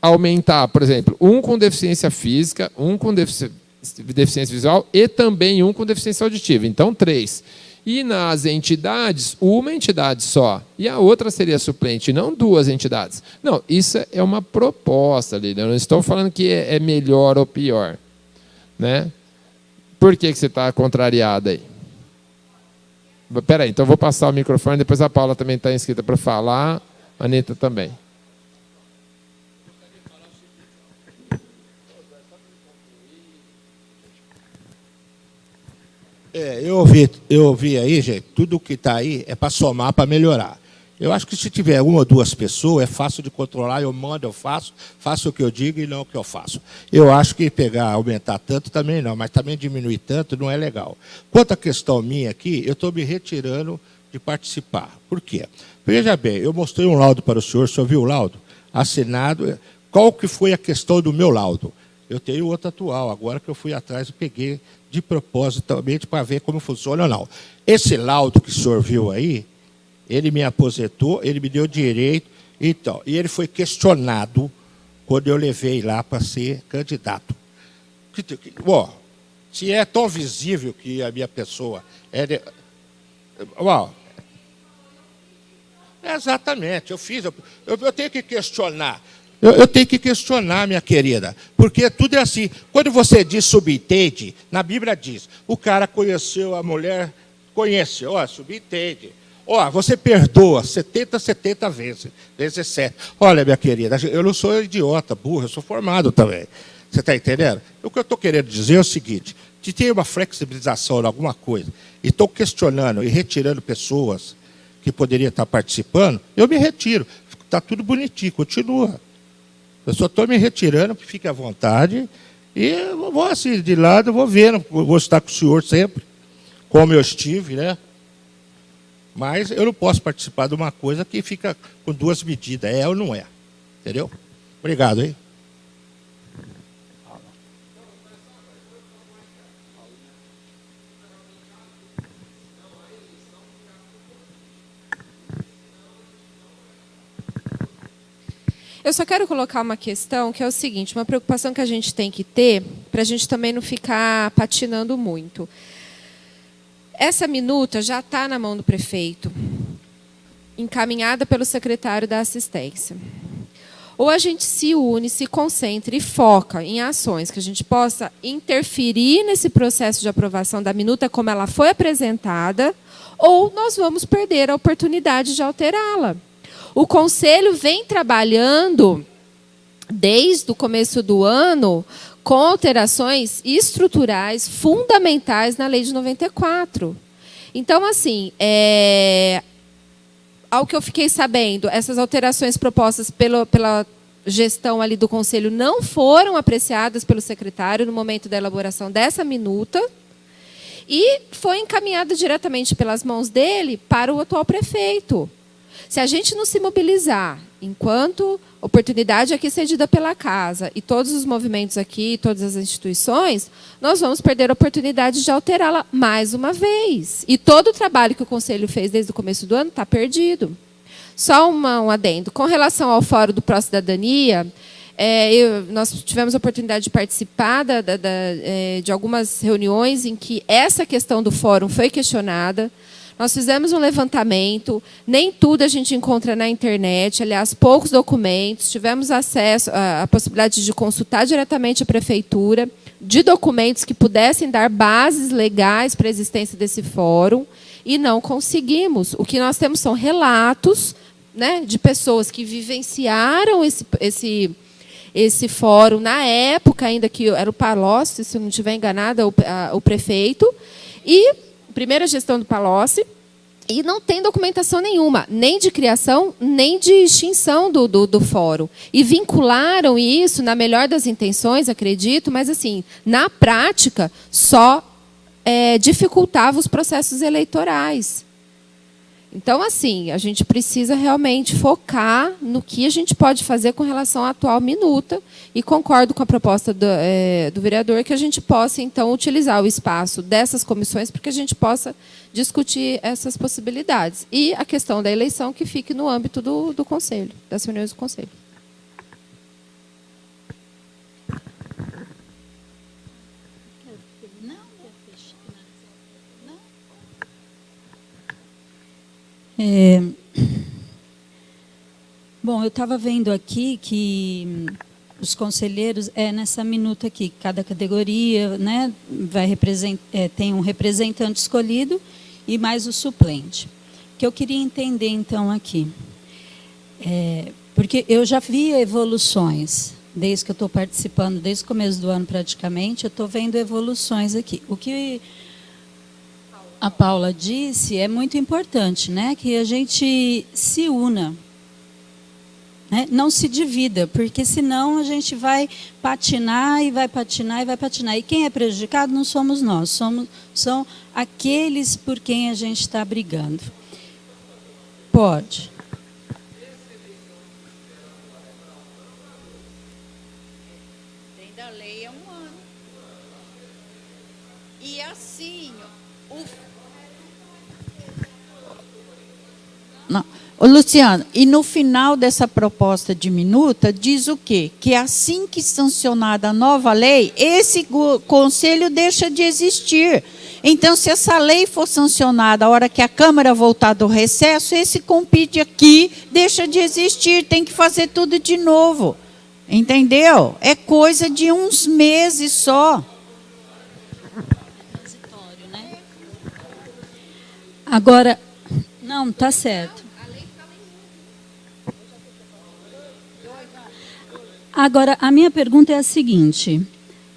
aumentar, por exemplo, um com deficiência física, um com deficiência visual e também um com deficiência auditiva? Então, 3. E nas entidades, uma entidade só. E a outra seria suplente, não 2 entidades. Não, isso é uma proposta, Lília. Eu não estou falando que é melhor ou pior. Né? Por que você está contrariada aí? Espera aí, então eu vou passar o microfone, depois a Paula também está inscrita para falar, a Anitta também. Eu ouvi aí, gente, tudo que está aí é para somar, para melhorar. Eu acho que se tiver 1 ou 2 pessoas, é fácil de controlar, eu mando, eu faço o que eu digo e não o que eu faço. Eu acho que aumentar tanto também não, mas também diminuir tanto não é legal. Quanto à questão minha aqui, eu estou me retirando de participar. Por quê? Veja bem, eu mostrei um laudo para o senhor viu o laudo? Assinado. Qual que foi a questão do meu laudo? Eu tenho outro atual, agora que eu fui atrás e peguei de propósito também para ver como funciona ou não. Esse laudo que o senhor viu aí, ele me aposentou, ele me deu direito, então, e ele foi questionado quando eu levei lá para ser candidato. Bom, se é tão visível que a minha pessoa é... Bom, exatamente, eu fiz, eu tenho que questionar. Eu tenho que questionar, minha querida, porque tudo é assim. Quando você diz subentende, na Bíblia diz, o cara conheceu a mulher, conheceu, subentende. Você perdoa 70 vezes 7. Olha, minha querida, eu não sou idiota, burro, eu sou formado também. Você está entendendo? O que eu estou querendo dizer é o seguinte, se tem uma flexibilização em alguma coisa, e estou questionando e retirando pessoas que poderiam estar participando, eu me retiro. Está tudo bonitinho, continua. Eu só estou me retirando, fique à vontade, e eu vou assim, de lado, vou vendo, vou estar com o senhor sempre, como eu estive, né? Mas eu não posso participar de uma coisa que fica com 2 medidas, é ou não é. Entendeu? Obrigado, hein? Eu só quero colocar uma questão que é o seguinte, uma preocupação que a gente tem que ter, para a gente também não ficar patinando muito. Essa minuta já está na mão do prefeito, encaminhada pelo secretário da assistência. Ou a gente se une, se concentra e foca em ações que a gente possa interferir nesse processo de aprovação da minuta como ela foi apresentada, ou nós vamos perder a oportunidade de alterá-la. O Conselho vem trabalhando, desde o começo do ano, com alterações estruturais fundamentais na Lei de 94. Então, assim, ao que eu fiquei sabendo, essas alterações propostas pela gestão ali do Conselho não foram apreciadas pelo secretário no momento da elaboração dessa minuta e foi encaminhada diretamente pelas mãos dele para o atual prefeito. Se a gente não se mobilizar, enquanto oportunidade aqui cedida pela Casa e todos os movimentos aqui, todas as instituições, nós vamos perder a oportunidade de alterá-la mais uma vez. E todo o trabalho que o Conselho fez desde o começo do ano está perdido. Só um adendo. Com relação ao Fórum do Pró-Cidadania, nós tivemos a oportunidade de participar de algumas reuniões em que essa questão do fórum foi questionada. Nós fizemos um levantamento, nem tudo a gente encontra na internet, aliás, poucos documentos, tivemos acesso à possibilidade de consultar diretamente a prefeitura, de documentos que pudessem dar bases legais para a existência desse fórum, e não conseguimos. O que nós temos são relatos, né, de pessoas que vivenciaram esse fórum na época, ainda que era o Palocci, se eu não estiver enganada, o prefeito, e primeira gestão do Palocci, e não tem documentação nenhuma, nem de criação, nem de extinção do fórum. E vincularam isso, na melhor das intenções, acredito, mas, assim, na prática, só dificultava os processos eleitorais. Então, assim, a gente precisa realmente focar no que a gente pode fazer com relação à atual minuta, e concordo com a proposta do vereador que a gente possa, então, utilizar o espaço dessas comissões para que a gente possa discutir essas possibilidades. E a questão da eleição que fique no âmbito do Conselho, das reuniões do Conselho. Bom, eu estava vendo aqui que os conselheiros, nessa minuta aqui, cada categoria, né, tem um representante escolhido e mais o suplente. O que eu queria entender, então, aqui, porque eu já vi evoluções, desde que eu estou participando, desde o começo do ano praticamente, eu estou vendo evoluções aqui. O que a Paula disse é muito importante, né? Que a gente se una, né? Não se divida, porque senão a gente vai patinar e vai patinar e vai patinar. E quem é prejudicado não somos nós, são aqueles por quem a gente está brigando. Pode. Dentro da lei é 1 ano. E assim, Não. Ô, Luciano, e no final dessa proposta de minuta, diz o quê? Que assim que sancionada a nova lei, esse conselho deixa de existir. Então, se essa lei for sancionada a hora que a Câmara voltar do recesso, esse compide aqui deixa de existir, tem que fazer tudo de novo. Entendeu? É coisa de uns meses só. Agora, não, está certo. Agora, a minha pergunta é a seguinte: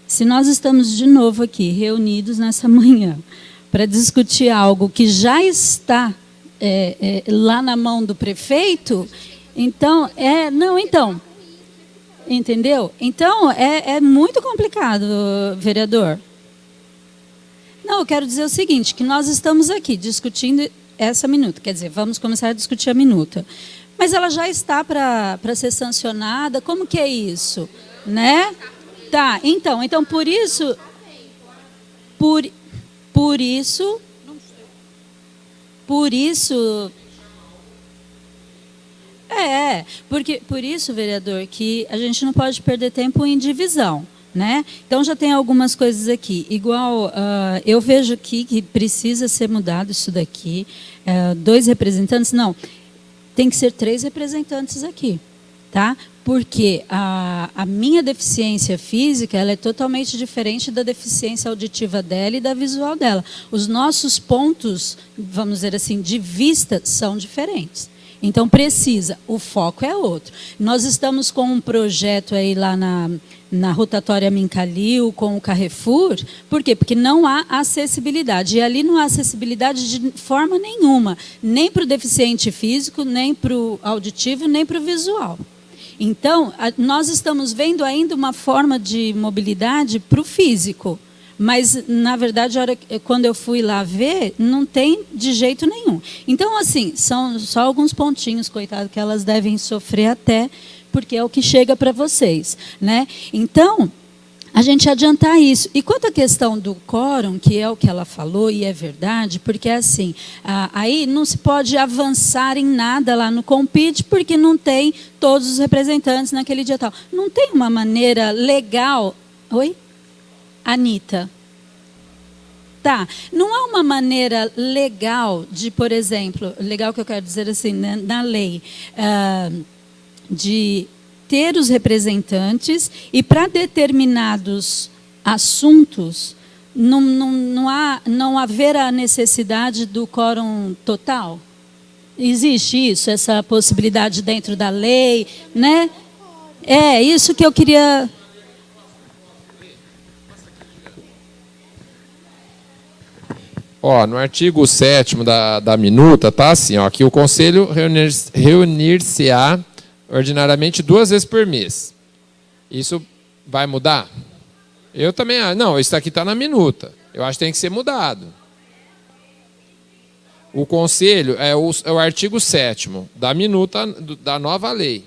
se nós estamos de novo aqui, reunidos nessa manhã, para discutir algo que já está lá na mão do prefeito, então, entendeu? Então, é muito complicado, vereador. Não, eu quero dizer o seguinte, que nós estamos aqui discutindo essa minuta, quer dizer, vamos começar a discutir a minuta. Mas ela já está para ser sancionada, como que é isso? Né? Tá, então por isso, por isso, vereador, que a gente não pode perder tempo em divisão. Né? Então, já tem algumas coisas aqui. Igual, eu vejo aqui que precisa ser mudado isso daqui. 2 representantes, não. Tem que ser 3 representantes aqui. Tá? Porque a minha deficiência física ela é totalmente diferente da deficiência auditiva dela e da visual dela. Os nossos pontos, vamos dizer assim, de vista são diferentes. Então, precisa. O foco é outro. Nós estamos com um projeto aí lá na rotatória Mincalil, com o Carrefour. Por quê? Porque não há acessibilidade. E ali não há acessibilidade de forma nenhuma. Nem para o deficiente físico, nem para o auditivo, nem para o visual. Então, nós estamos vendo ainda uma forma de mobilidade para o físico. Mas, na verdade, quando eu fui lá ver, não tem de jeito nenhum. Então, assim, são só alguns pontinhos, coitado, que elas devem sofrer até, porque é o que chega para vocês. Né? Então, a gente adiantar isso. E quanto à questão do quórum, que é o que ela falou, e é verdade, porque assim, aí não se pode avançar em nada lá no Compite, porque não tem todos os representantes naquele dia tal. Não tem uma maneira legal... Oi? Anitta. Tá. Não há uma maneira legal de, por exemplo, legal que eu quero dizer assim, né, na lei, de ter os representantes e para determinados assuntos não haver a necessidade do quórum total? Existe isso, essa possibilidade dentro da lei, né? É isso que eu queria... Ó, no artigo 7º da minuta, tá assim, ó, que o Conselho reunir-se-á ordinariamente 2 vezes por mês. Isso vai mudar? Eu também acho. Não, isso aqui está na minuta. Eu acho que tem que ser mudado. O conselho é o artigo 7º da minuta da nova lei.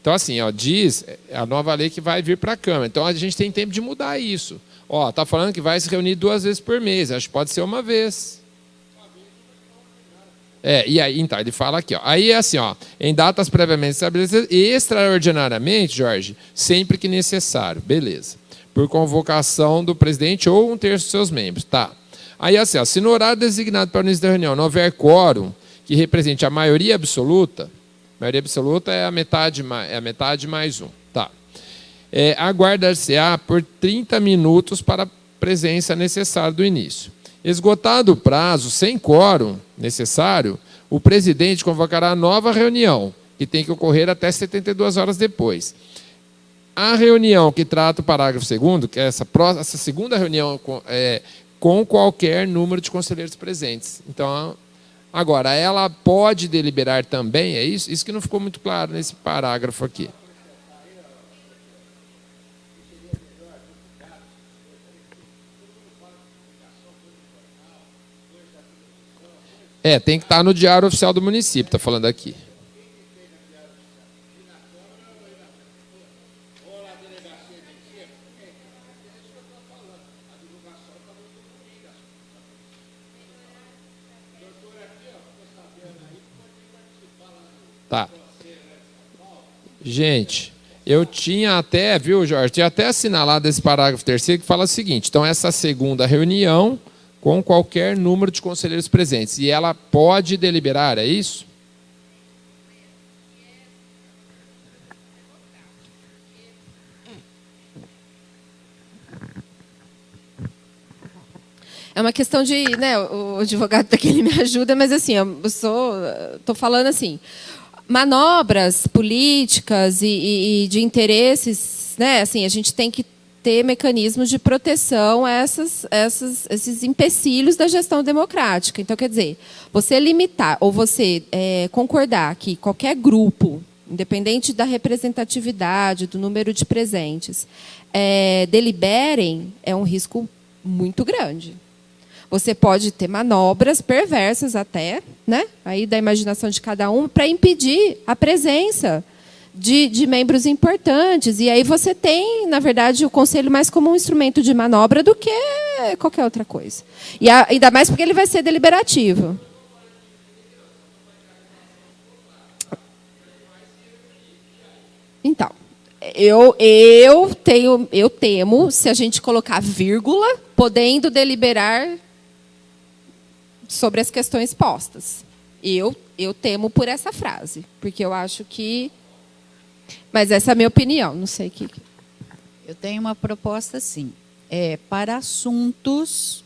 Então, assim, ó, diz a nova lei que vai vir para a Câmara. Então, a gente tem tempo de mudar isso. Está falando que vai se reunir 2 vezes por mês. Acho que pode ser uma vez. E aí, então, ele fala aqui. Aí, assim, em datas previamente estabelecidas e extraordinariamente, Jorge, sempre que necessário. Beleza. Por convocação do presidente ou 1/3 de seus membros. Tá. Aí, assim, se no horário designado para o início da reunião não houver quórum que represente a maioria absoluta é a metade mais um. Tá. Aguardar-se-á por 30 minutos para a presença necessária do início. Esgotado o prazo, sem quórum necessário, o presidente convocará nova reunião, que tem que ocorrer até 72 horas depois. A reunião que trata o parágrafo 2º, que é essa segunda reunião com qualquer número de conselheiros presentes. Então, agora, ela pode deliberar também, é isso? Isso que não ficou muito claro nesse parágrafo aqui. Tem que estar no Diário Oficial do município, está falando aqui. Tá. Gente, eu tinha até, viu, Jorge, tinha até assinalado esse parágrafo 3º que fala o seguinte: então, essa segunda reunião com qualquer número de conselheiros presentes. E ela pode deliberar, é isso? É uma questão de, né, o advogado daqui ele me ajuda, mas assim, eu estou falando assim, manobras políticas e de interesses, né, assim, a gente tem que ter mecanismos de proteção a esses empecilhos da gestão democrática. Então, quer dizer, você limitar ou você concordar que qualquer grupo, independente da representatividade, do número de presentes, deliberem, é um risco muito grande. Você pode ter manobras perversas até, né, aí da imaginação de cada um, para impedir a presença de membros importantes. E aí você tem, na verdade, o conselho mais como um instrumento de manobra do que qualquer outra coisa. E ainda mais porque ele vai ser deliberativo. Então, eu temo, se a gente colocar vírgula, podendo deliberar sobre as questões postas. Eu temo por essa frase, porque eu acho que... Mas essa é a minha opinião, não sei o que... Eu tenho uma proposta, sim. Para assuntos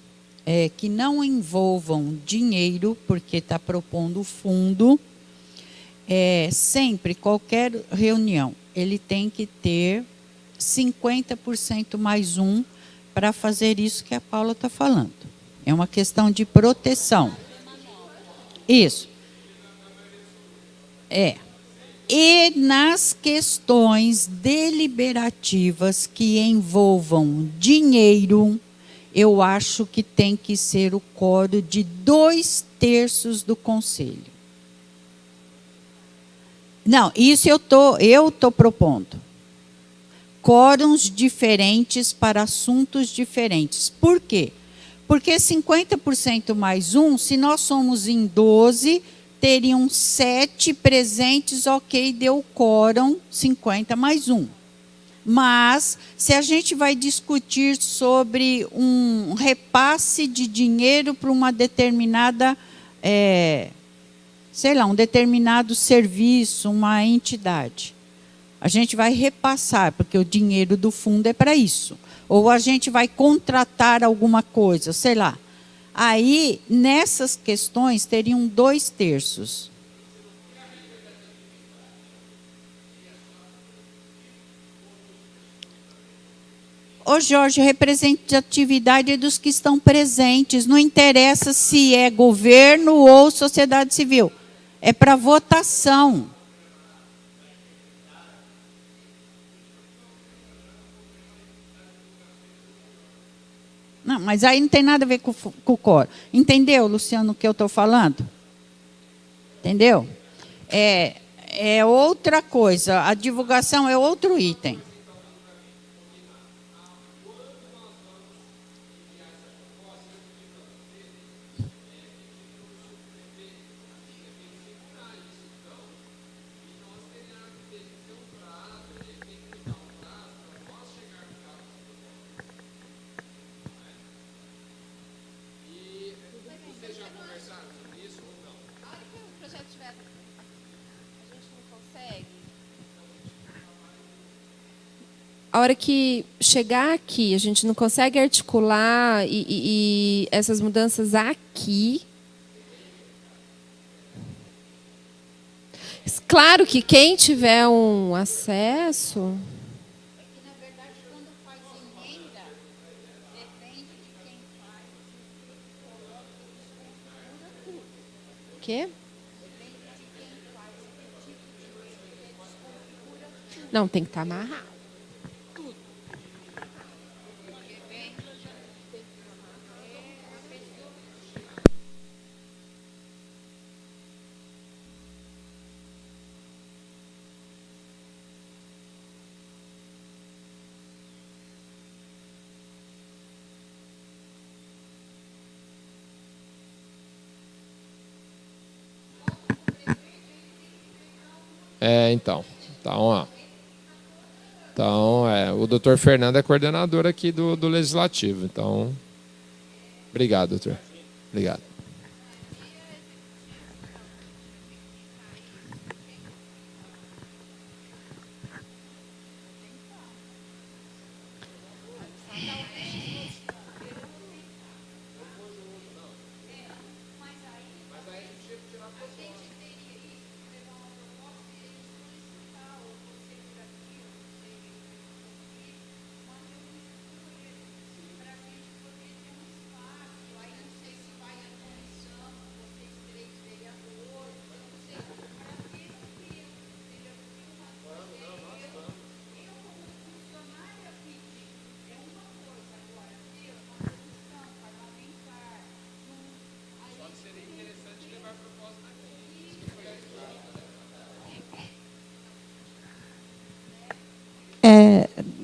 que não envolvam dinheiro, porque está propondo fundo, sempre, qualquer reunião, ele tem que ter 50% mais um para fazer isso que a Paula está falando. É uma questão de proteção. Isso. E nas questões deliberativas que envolvam dinheiro, eu acho que tem que ser o quórum de 2/3 do conselho. Não, isso eu tô propondo. Quórums diferentes para assuntos diferentes. Por quê? Porque 50% mais um, se nós somos em 12, teriam 7 presentes, ok, deu quórum, 50 mais um. Mas, se a gente vai discutir sobre um repasse de dinheiro para uma determinada, um determinado serviço, uma entidade, a gente vai repassar, porque o dinheiro do fundo é para isso. Ou a gente vai contratar alguma coisa, sei lá. Aí, nessas questões, teriam 2/3. Ô Jorge, representatividade é dos que estão presentes. Não interessa se é governo ou sociedade civil. É para votação. Não, mas aí não tem nada a ver com o quórum. Entendeu, Luciano, o que eu estou falando? Entendeu? É outra coisa. A divulgação é outro item. A hora que chegar aqui, a gente não consegue articular e essas mudanças aqui. Claro que quem tiver um acesso. O quê? Não, tem que estar amarrado. Então, ó. Então, o doutor Fernando é coordenador aqui do Legislativo. Então, obrigado, doutor. Obrigado.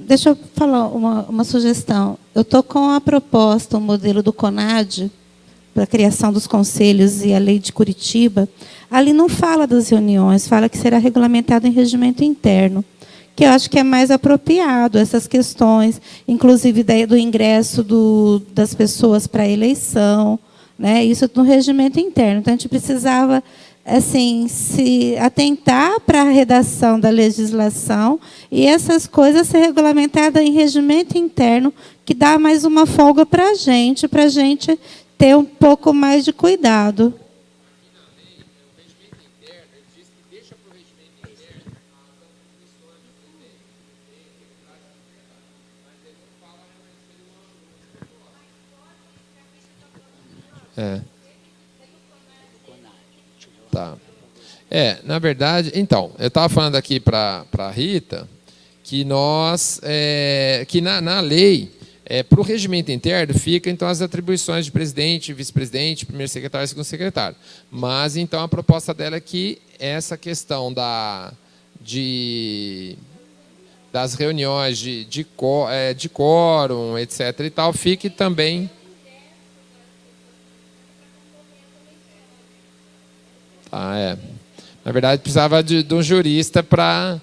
Deixa eu falar uma sugestão. Eu estou com a proposta, o modelo do CONAD, para a criação dos conselhos e a lei de Curitiba. Ali não fala das reuniões, fala que será regulamentado em regimento interno, que eu acho que é mais apropriado, essas questões, inclusive do ingresso das pessoas para a eleição, né? Isso no regimento interno. Então, a gente precisava assim, se atentar para a redação da legislação e essas coisas ser regulamentadas em regimento interno, que dá mais uma folga para a gente ter um pouco mais de cuidado. Tá. Na verdade, então, eu estava falando aqui para a Rita que que na lei, para o regimento interno, fica então as atribuições de presidente, vice-presidente, primeiro secretário e segundo secretário. Mas então a proposta dela é que essa questão das reuniões de quórum, etc. e tal, fique também. Na verdade, precisava de um jurista para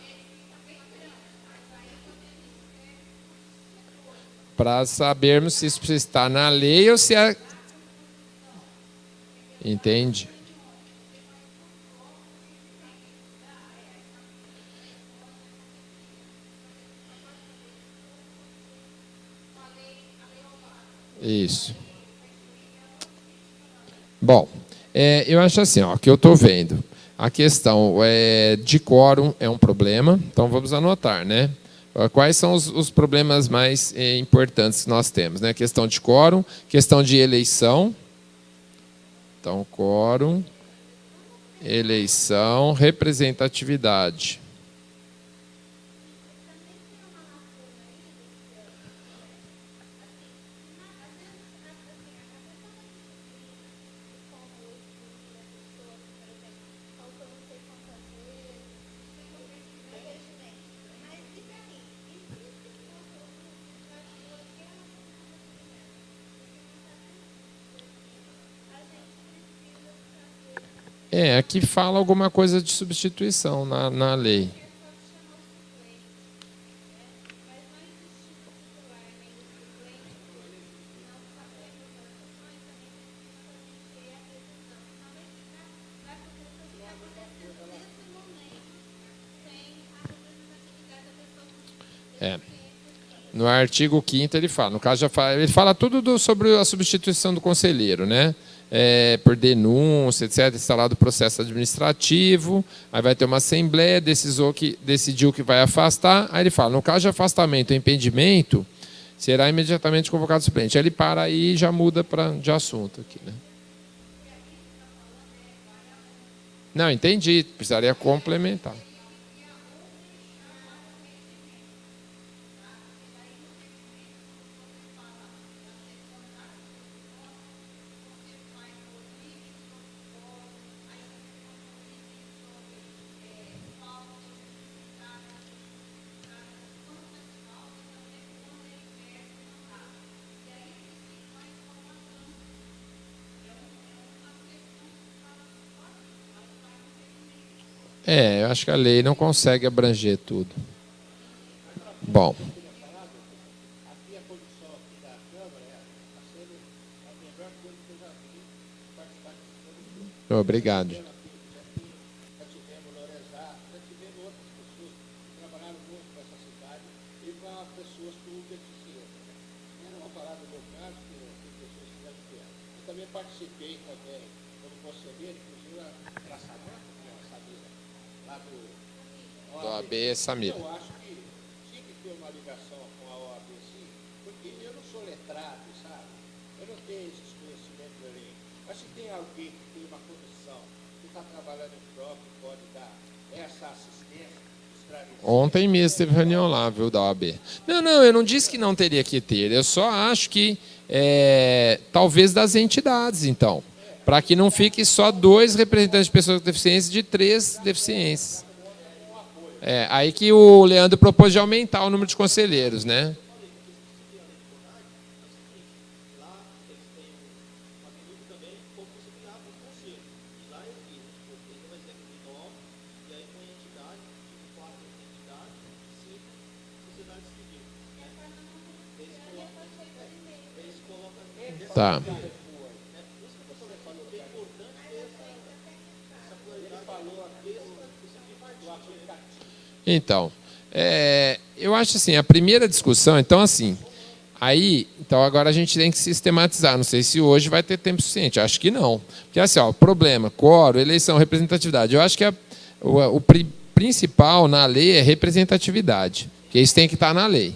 sabermos se isso precisa estar na lei ou se é... Entende? Isso. Bom, eu acho assim, ó, que eu estou vendo. A questão de quórum é um problema, então vamos anotar, né? Quais são os problemas mais importantes que nós temos, né? Questão de quórum, questão de eleição. Então, quórum, eleição, representatividade. Aqui fala alguma coisa de substituição na lei. No artigo 5º ele fala, no caso ele fala tudo sobre a substituição do conselheiro, né? Por denúncia, etc., instalado o processo administrativo, aí vai ter uma assembleia, decidiu que vai afastar, aí ele fala, no caso de afastamento ou impedimento, será imediatamente convocado o suplente. Aí ele para aí e já muda de assunto aqui, né? Não, entendi, precisaria complementar. Eu acho que a lei não consegue abranger tudo. Bom. Obrigado. Também participei também como conselheiro, inclusive a Samira, lá do OAB Samira. Eu acho que tinha que ter uma ligação com a OAB, sim, porque eu não sou letrado, sabe? Eu não tenho esses conhecimentos da lei. Mas se tem alguém que tem uma comissão, que está trabalhando em prova, que pode dar essa assistência, ontem mesmo teve reunião lá, viu, da OAB. Não, eu não disse que não teria que ter. Eu só acho que talvez das entidades, então. Para que não fique só 2 representantes de pessoas com deficiência de 3 deficiências. Aí que o Leandro propôs de aumentar o número de conselheiros, né? Tá. Então, eu acho assim, a primeira discussão, então assim, então agora a gente tem que sistematizar, não sei se hoje vai ter tempo suficiente, acho que não. Porque assim, problema, quórum, eleição, representatividade, eu acho que o principal na lei é representatividade, que isso tem que estar na lei.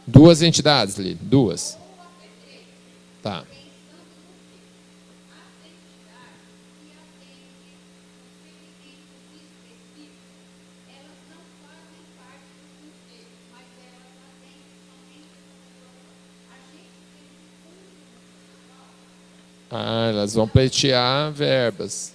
Duas entidades, Lílio, 2. Tá. Elas vão pleitear verbas.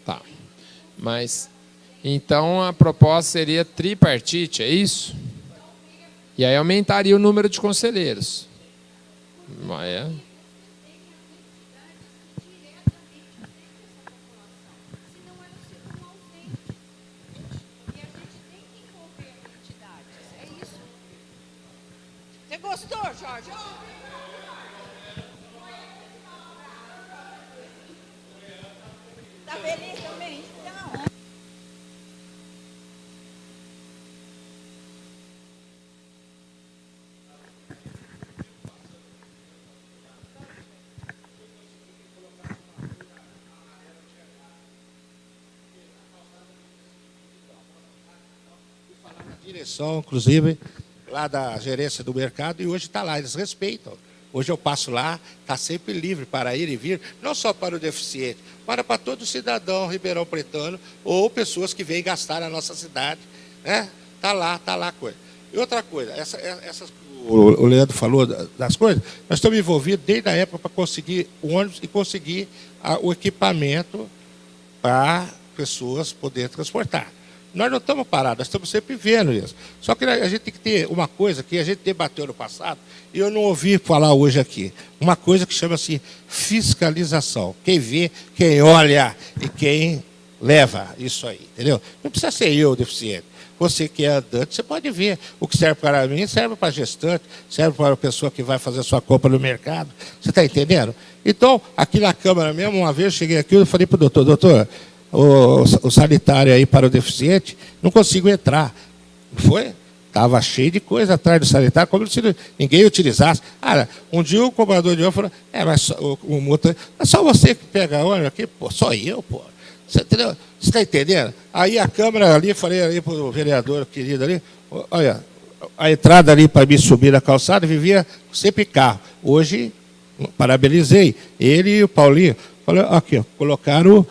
Tá. Mas, então, a proposta seria tripartite, é isso? E aí aumentaria o número de conselheiros. Você gostou, Jorge? Tá feliz também? Então. Direção, inclusive, lá da gerência do mercado e hoje está lá, eles respeitam. Hoje eu passo lá, está sempre livre para ir e vir, não só para o deficiente, para todo cidadão ribeirão pretano ou pessoas que vêm gastar na nossa cidade. Né? Tá lá a coisa. E outra coisa, o Leandro falou das coisas, nós estamos envolvidos desde a época para conseguir o ônibus e conseguir o equipamento para pessoas poderem transportar. Nós não estamos parados, nós estamos sempre vendo isso. Só que a gente tem que ter uma coisa que a gente debateu no passado e eu não ouvi falar hoje aqui. Uma coisa que chama-se fiscalização. Quem vê, quem olha e quem leva isso aí, entendeu? Não precisa ser eu, deficiente. Você que é andante, você pode ver. O que serve para mim serve para gestante, serve para a pessoa que vai fazer a sua compra no mercado. Você está entendendo? Então, aqui na Câmara mesmo, uma vez eu cheguei aqui e falei para o doutor, o sanitário aí para o deficiente, não consigo entrar. Não foi? Estava cheio de coisa atrás do sanitário, como se ninguém utilizasse. Um dia o cobrador de ônibus falou, mas o multa, é só você que pega ônibus aqui? Pô, só eu, pô. Você entendeu? Você está entendendo? Aí a Câmara ali, falei ali para o vereador querido ali, olha, a entrada ali para me subir na calçada, vivia sempre carro. Hoje, parabenizei ele e o Paulinho. Falei, aqui, ó, colocaram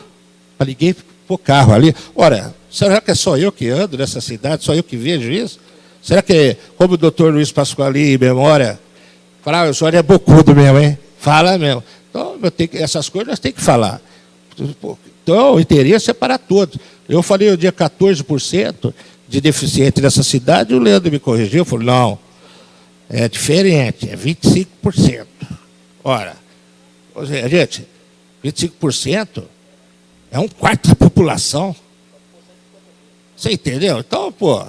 para ninguém pôr carro ali. Ora, será que é só eu que ando nessa cidade, só eu que vejo isso? Será que, como o doutor Luiz Pasquali, em memória, fala, o senhor é bocudo mesmo, hein? Fala mesmo. Então, essas coisas nós temos que falar. Então, o interesse é para todos. Eu falei o dia 14% de deficiente nessa cidade, o Leandro me corrigiu, falou, não, é diferente, é 25%. Ora, gente, 25% é um quarto da população. Você entendeu? Então, pô...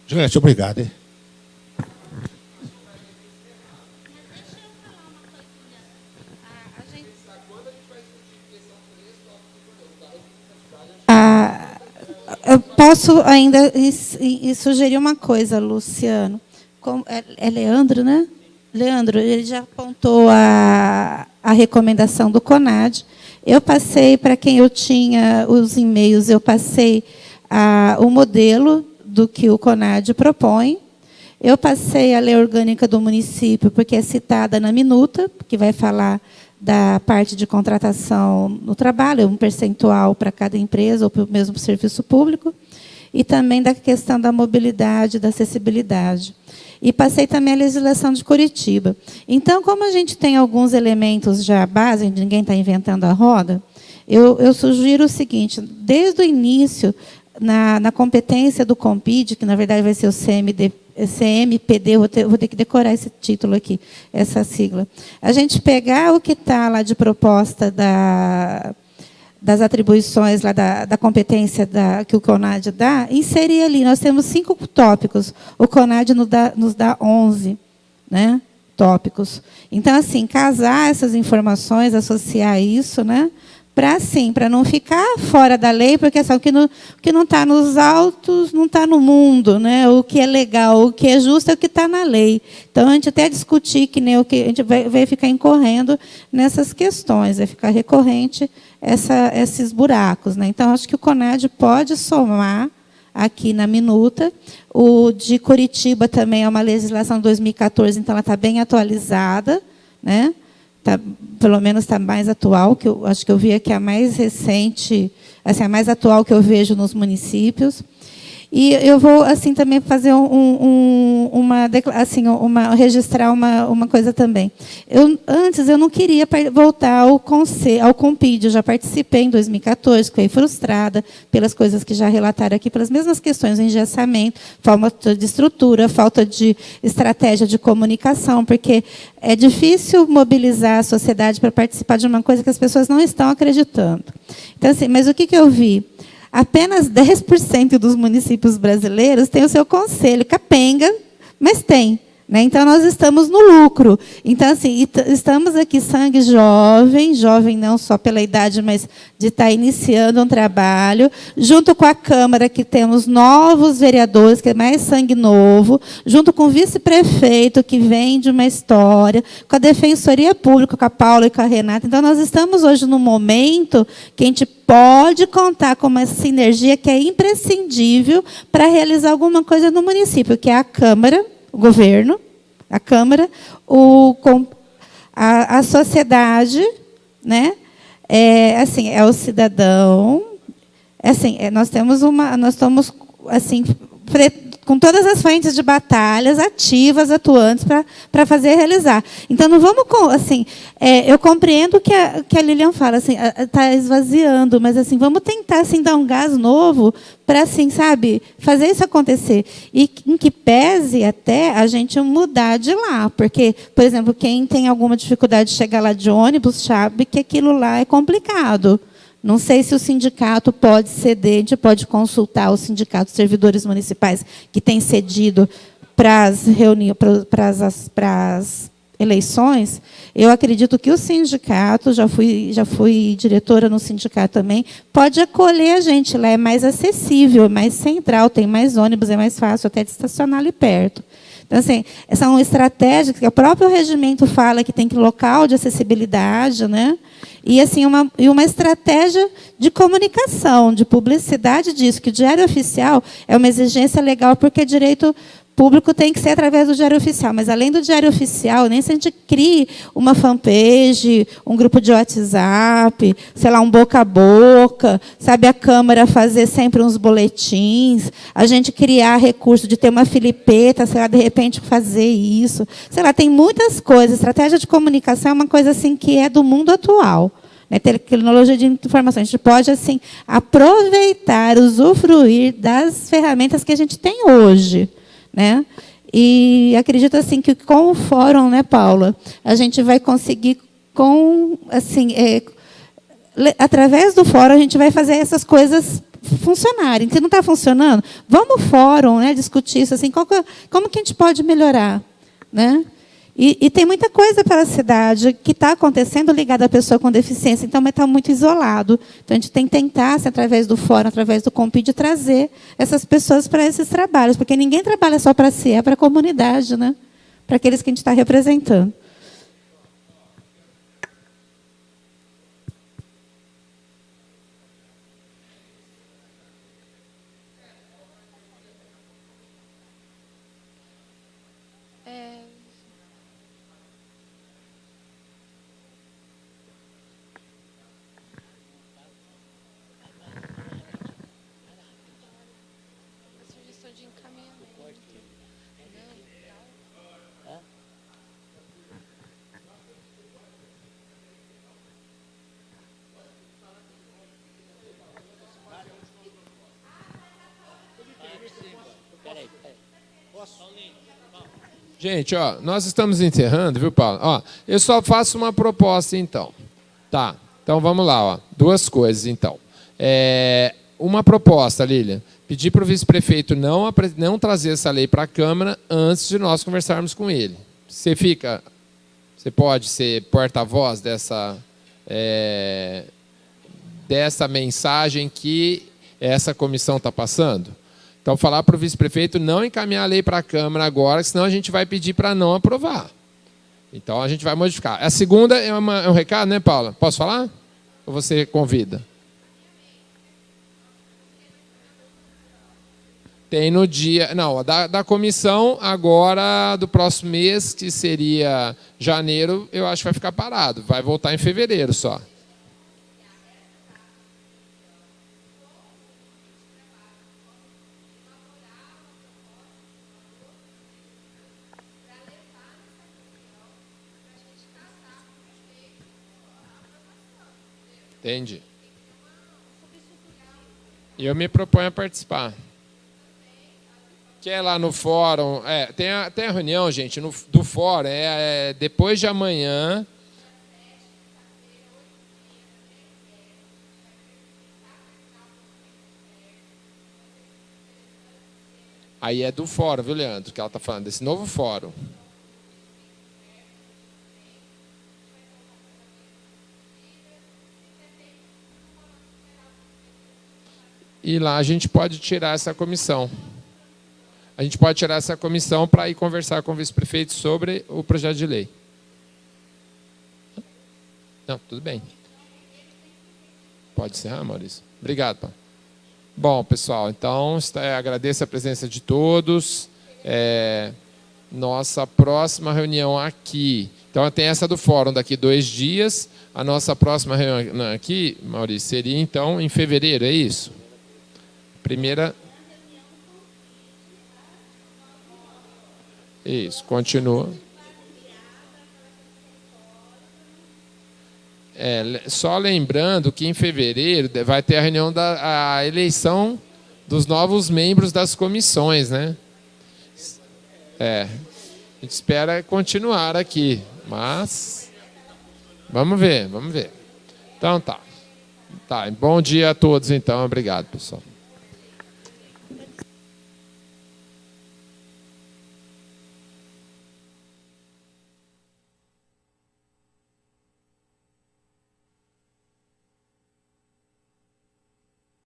Gente, obrigado, hein? Eu posso ainda sugerir uma coisa, Luciano. É Leandro, né? Leandro, ele já apontou a recomendação do CONAD. Eu passei, para quem eu tinha os e-mails, eu passei o modelo do que o CONAD propõe. Eu passei a lei orgânica do município, porque é citada na minuta, que vai falar da parte de contratação no trabalho, um percentual para cada empresa ou para o mesmo serviço público, e também da questão da mobilidade, da acessibilidade. E passei também a legislação de Curitiba. Então, como a gente tem alguns elementos já base, ninguém está inventando a roda, eu sugiro o seguinte, desde o início, na competência do COMPID, que na verdade vai ser o CMPD, vou ter que decorar esse título aqui, essa sigla. A gente pegar o que está lá de proposta das atribuições lá da competência que o CONAD dá, inserir ali. Nós temos 5 tópicos, o CONAD nos dá 11, né, tópicos. Então, assim, casar essas informações, associar isso, né, para não ficar fora da lei, porque assim, o que não está nos autos não está no mundo, né? O que é legal, o que é justo é o que está na lei. Então, a gente até discutir que nem o que a gente vai ficar incorrendo nessas questões, vai ficar recorrente esses buracos, né? Então, acho que o CONAD pode somar aqui na minuta. O de Curitiba também é uma legislação de 2014, então ela está bem atualizada, né? Pelo menos está mais atual, que eu acho que eu vi aqui a mais recente, assim, a mais atual que eu vejo nos municípios. E eu vou assim também fazer registrar uma coisa também. Antes eu não queria voltar ao COMPID, eu já participei em 2014, fiquei frustrada pelas coisas que já relataram aqui, pelas mesmas questões, engessamento, falta de estrutura, falta de estratégia de comunicação, porque é difícil mobilizar a sociedade para participar de uma coisa que as pessoas não estão acreditando. Então, assim, mas o que eu vi? Apenas 10% dos municípios brasileiros têm o seu conselho, capenga, mas tem. Né? Então, nós estamos no lucro. Então, assim, estamos aqui sangue jovem, jovem não só pela idade, mas de estar iniciando um trabalho, junto com a Câmara, que temos novos vereadores, que é mais sangue novo, junto com o vice-prefeito, que vem de uma história, com a Defensoria Pública, com a Paula e com a Renata. Então, nós estamos hoje num momento que a gente pode contar com uma sinergia que é imprescindível para realizar alguma coisa no município, que é a Câmara, o governo, a Câmara, a sociedade, né? Assim, é o cidadão. Assim, nós estamos assim com todas as frentes de batalhas ativas, atuantes para fazer realizar. Então, não vamos assim. Eu compreendo que a Lilian fala assim, está esvaziando, mas assim vamos tentar assim dar um gás novo para assim, sabe, fazer isso acontecer e em que pese até a gente mudar de lá, porque, por exemplo, quem tem alguma dificuldade de chegar lá de ônibus sabe que aquilo lá é complicado. Não sei se o sindicato pode ceder, a gente pode consultar o sindicato de servidores municipais que tem cedido para as reuniões, para as eleições. Eu acredito que o sindicato, já fui diretora no sindicato também, pode acolher a gente lá, é mais acessível, é mais central, tem mais ônibus, é mais fácil até de estacionar ali perto. Então, assim, essa é uma estratégia que o próprio regimento fala que tem que local de acessibilidade, né? E assim uma estratégia de comunicação, de publicidade disso, que o diário oficial é uma exigência legal porque direito público tem que ser através do diário oficial, mas além do diário oficial, nem se a gente crie uma fanpage, um grupo de WhatsApp, sei lá, um boca a boca, sabe, a Câmara fazer sempre uns boletins, a gente criar recurso de ter uma filipeta, sei lá, de repente fazer isso, sei lá, tem muitas coisas. Estratégia de comunicação é uma coisa assim que é do mundo atual. Tecnologia de informação, a gente pode assim aproveitar, usufruir das ferramentas que a gente tem hoje. Né? E acredito assim que com o fórum, né, Paula, a gente vai conseguir através do fórum a gente vai fazer essas coisas funcionarem. Se não está funcionando, vamos ao fórum, né, discutir isso assim, como que a gente pode melhorar, né? E tem muita coisa para a cidade que está acontecendo ligada à pessoa com deficiência, então, mas está muito isolado. Então, a gente tem que tentar, através do fórum, através do Compid, trazer essas pessoas para esses trabalhos, porque ninguém trabalha só para si, é para a comunidade, né? Para aqueles que a gente está representando. Gente, ó, nós estamos encerrando, viu, Paulo? Ó, eu só faço uma proposta, então. Tá, então vamos lá, ó. Duas coisas, então. Uma proposta, Lilian. Pedir para o vice-prefeito não trazer essa lei para a Câmara antes de nós conversarmos com ele. Você pode ser porta-voz dessa mensagem que essa comissão está passando? Então, falar para o vice-prefeito não encaminhar a lei para a Câmara agora, senão a gente vai pedir para não aprovar. Então, a gente vai modificar. A segunda é um recado, né, Paula? Posso falar? Ou você convida? Tem no dia... Não, da comissão agora do próximo mês, que seria janeiro, eu acho que vai ficar parado. Vai voltar em fevereiro só. Entendi. E eu me proponho a participar. Que é lá no fórum. Tem a reunião, gente, do fórum. Depois de amanhã. Aí é do fórum, viu, Leandro? Que ela está falando, desse novo fórum. E lá a gente pode tirar essa comissão. A gente pode tirar essa comissão para ir conversar com o vice-prefeito sobre o projeto de lei. Não, tudo bem. Pode encerrar, Maurício? Obrigado, Paulo. Bom, pessoal, então agradeço a presença de todos. Nossa próxima reunião aqui. Então tem essa do fórum daqui 2 dias. A nossa próxima reunião aqui, Maurício, seria então em fevereiro, é isso? Primeira. Isso, continua. Só lembrando que em fevereiro vai ter a reunião da eleição dos novos membros das comissões, né? A gente espera continuar aqui, mas vamos ver. Então tá. Bom dia a todos, então. Obrigado, pessoal.